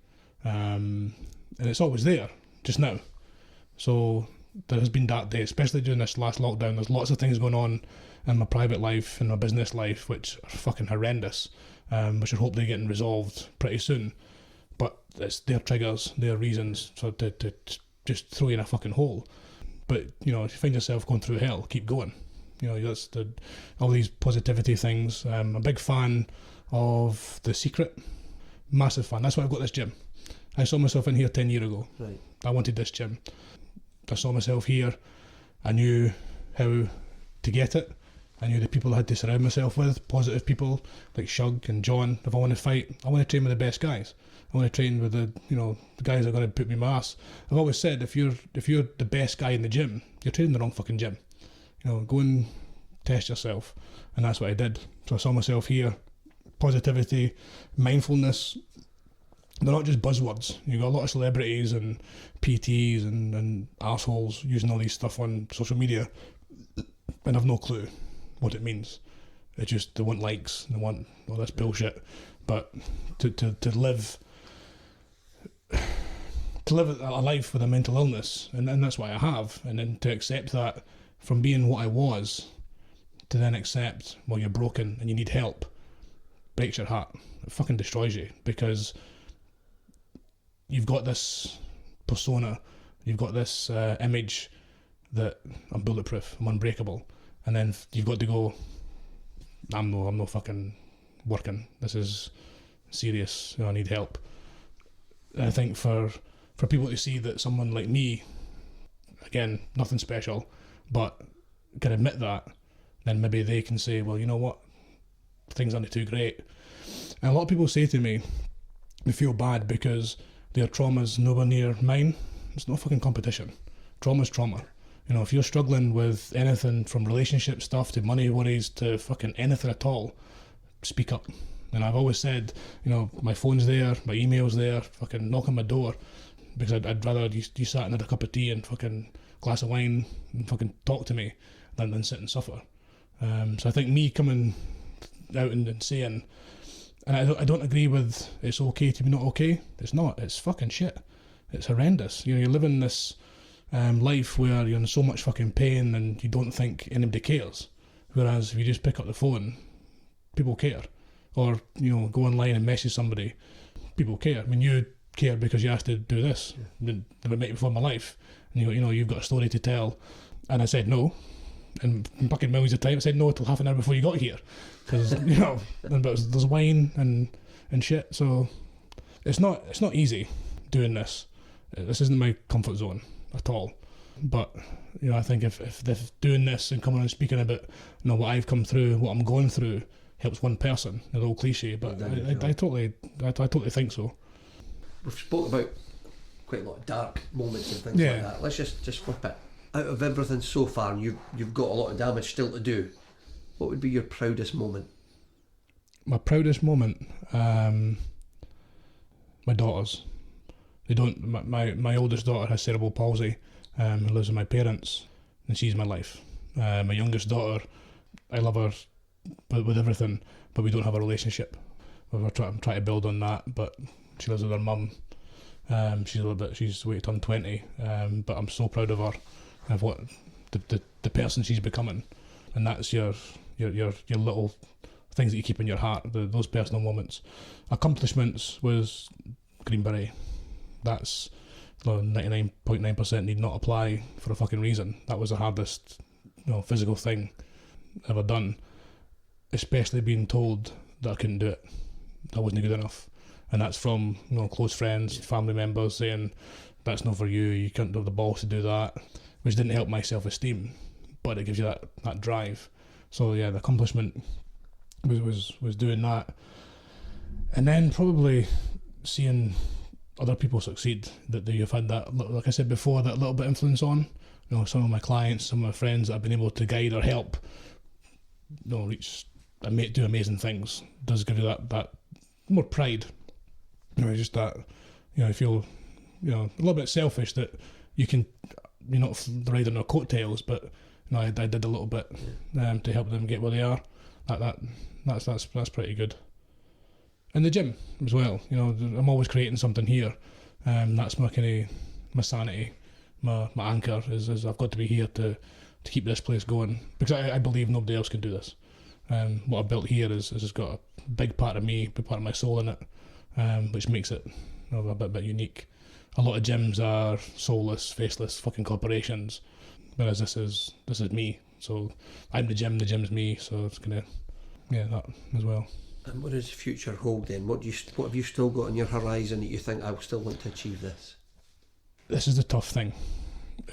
And it's always there, just now. So there has been that day, especially during this last lockdown. There's lots of things going on in my private life and my business life which are fucking horrendous, which I hope they're getting resolved pretty soon. But it's their triggers, their reasons so to just throw you in a fucking hole. But, you know, if you find yourself going through hell, keep going. You know, that's all these positivity things. I'm a big fan of The Secret. Massive fan. That's why I've got this gym. I saw myself in here 10 years ago. Right. I wanted this gym. I saw myself here. I knew how to get it. I knew the people I had to surround myself with, positive people like Shug and John. If I want to fight, I want to train with the best guys. I want to train with the guys that are going to put me in my ass. I've always said, if you're the best guy in the gym, you're training the wrong fucking gym. You know, go and test yourself. And that's what I did. So I saw myself here. Positivity, mindfulness. They're not just buzzwords. You've got a lot of celebrities and PTs and arseholes using all these stuff on social media, and I've no clue what it means. It's just they want likes, they want all this bullshit. But to live a life with a mental illness, and that's what I have, and then to accept that from being what I was, to then accept, well, you're broken and you need help, breaks your heart. It fucking destroys you, because you've got this persona, you've got this image that I'm bulletproof, I'm unbreakable, and then you've got to go, I'm no fucking working, this is serious, I need help. And I think for people to see that someone like me, again, nothing special, but can admit that, then maybe they can say, well, you know what, things aren't too great. And a lot of people say to me, they feel bad because their trauma's nowhere near mine. It's not fucking competition. Trauma's trauma. You know, if you're struggling with anything from relationship stuff to money worries to fucking anything at all, speak up. And I've always said, you know, my phone's there, my email's there, fucking knock on my door, because I'd rather you sat and had a cup of tea and fucking glass of wine and fucking talk to me than sit and suffer. So I think me coming out and saying, and I don't agree with it's okay to be not okay. It's not. It's fucking shit. It's horrendous. You know, you're living this life where you're in so much fucking pain and you don't think anybody cares. Whereas if you just pick up the phone, people care. Or, you know, go online and message somebody, people care. I mean, you care because you asked to do this. Yeah. They met you before my life. And you know, you've got a story to tell. And I said no. And fucking millions of times I said no till half an hour before you got here. Because, you know, but there's wine and shit. So it's not easy doing this. This isn't my comfort zone at all. But, you know, I think if doing this and coming and speaking about, you know, what I've come through, what I'm going through, helps one person, a little cliche, but I totally think so. We've spoke about quite a lot of dark moments and things like that. Let's just flip it. Out of everything so far, and you've got a lot of damage still to do, what would be your proudest moment? My proudest moment? My daughters. They don't. My oldest daughter has cerebral palsy, and lives with my parents, and she's my life. My youngest daughter, I love her with everything, but we don't have a relationship. I'm trying to build on that, but she lives with her mum. She's waiting to turn 20, but I'm so proud of her, of what the person she's becoming, and that's your little things that you keep in your heart, those personal moments. Accomplishments was Green Beret. That's 99.9% need not apply for a fucking reason. That was the hardest, physical thing ever done. Especially being told that I couldn't do it, that I wasn't good enough, and that's from close friends, family members saying that's not for you. You can't have the balls to do that, which didn't help my self-esteem, but it gives you that drive. So yeah, the accomplishment was doing that, and then probably seeing other people succeed that you've had that, like I said before, that little bit of influence on. Some of my clients, some of my friends that I've been able to guide or help, reach and do amazing things, does give you that more pride. Just that, you feel, a little bit selfish that you're not riding their coattails, but I did a little bit to help them get where they are. That's pretty good. And the gym as well, I'm always creating something here. That's my sanity, my anchor is I've got to be here to keep this place going, because I believe nobody else can do this. What I've built here has got a big part of me, big part of my soul in it, which makes it a bit unique. A lot of gyms are soulless, faceless fucking corporations, whereas this is me. So I'm the gym's me. So it's that as well. And what does the future hold then? What have you still got on your horizon that you think I still want to achieve this? This is the tough thing,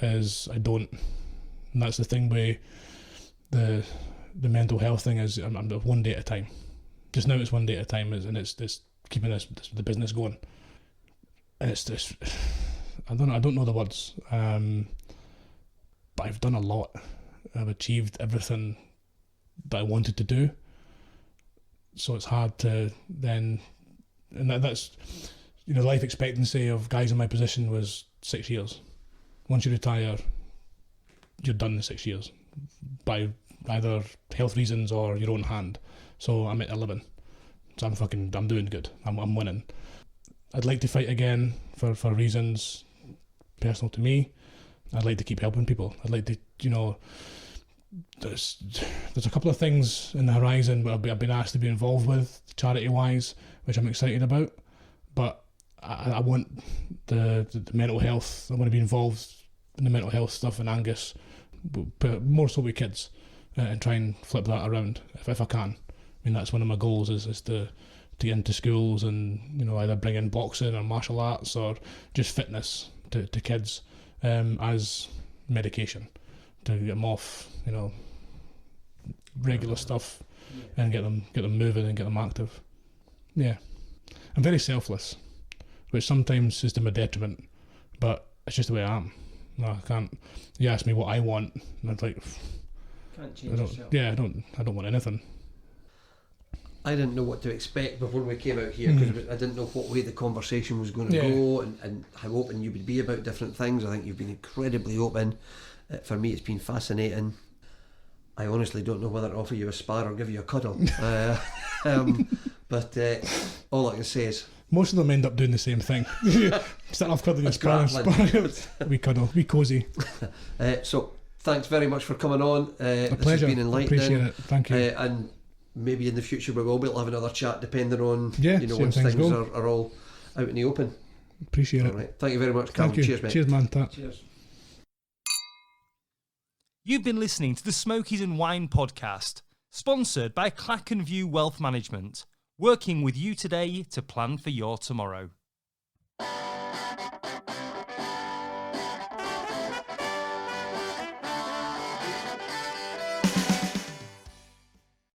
is I don't, and that's the thing with the mental health thing is I'm one day at a time. Just now it's one day at a time, and it's keeping the business going. And it's this, I don't know the words, but I've done a lot. I've achieved everything that I wanted to do. So it's hard to then, and that's, life expectancy of guys in my position was 6 years. Once you retire, you're done in 6 years by either health reasons or your own hand. So I'm at 11. So I'm doing good. I'm winning. I'd like to fight again for reasons personal to me. I'd like to keep helping people. I'd like to, there's a couple of things in the horizon where I've been asked to be involved with, charity-wise, which I'm excited about. But I want the mental health. I want to be involved in the mental health stuff in Angus, but more so with kids, and try and flip that around if I can. I mean, that's one of my goals is to get into schools and either bring in boxing or martial arts or just fitness to kids as medication, to get them off regular stuff and get them moving and get them active. Yeah, I'm very selfless, which sometimes is to my detriment, but it's just the way I am. No, I can't. You ask me what I want, and I'm like, can't change yourself. Yeah, I don't want anything. I didn't know what to expect before we came out here, because I didn't know what way the conversation was going to go and how open you would be about different things. I think you've been incredibly open. For me, it's been fascinating. I honestly don't know whether to offer you a spar or give you a cuddle. But all I can say is, most of them end up doing the same thing. Start off cuddling and sparring. We cuddle, we cosy. So thanks very much for coming on. A pleasure. Has been enlightening. Appreciate it. Thank you. And maybe in the future we will be able to have another chat, depending on once things are all out in the open. Appreciate it. Right. Thank you very much, Calum. Cheers, mate. Cheers, man. Cheers. You've been listening to the Smokies and Wine podcast, sponsored by Clackenview Wealth Management, working with you today to plan for your tomorrow.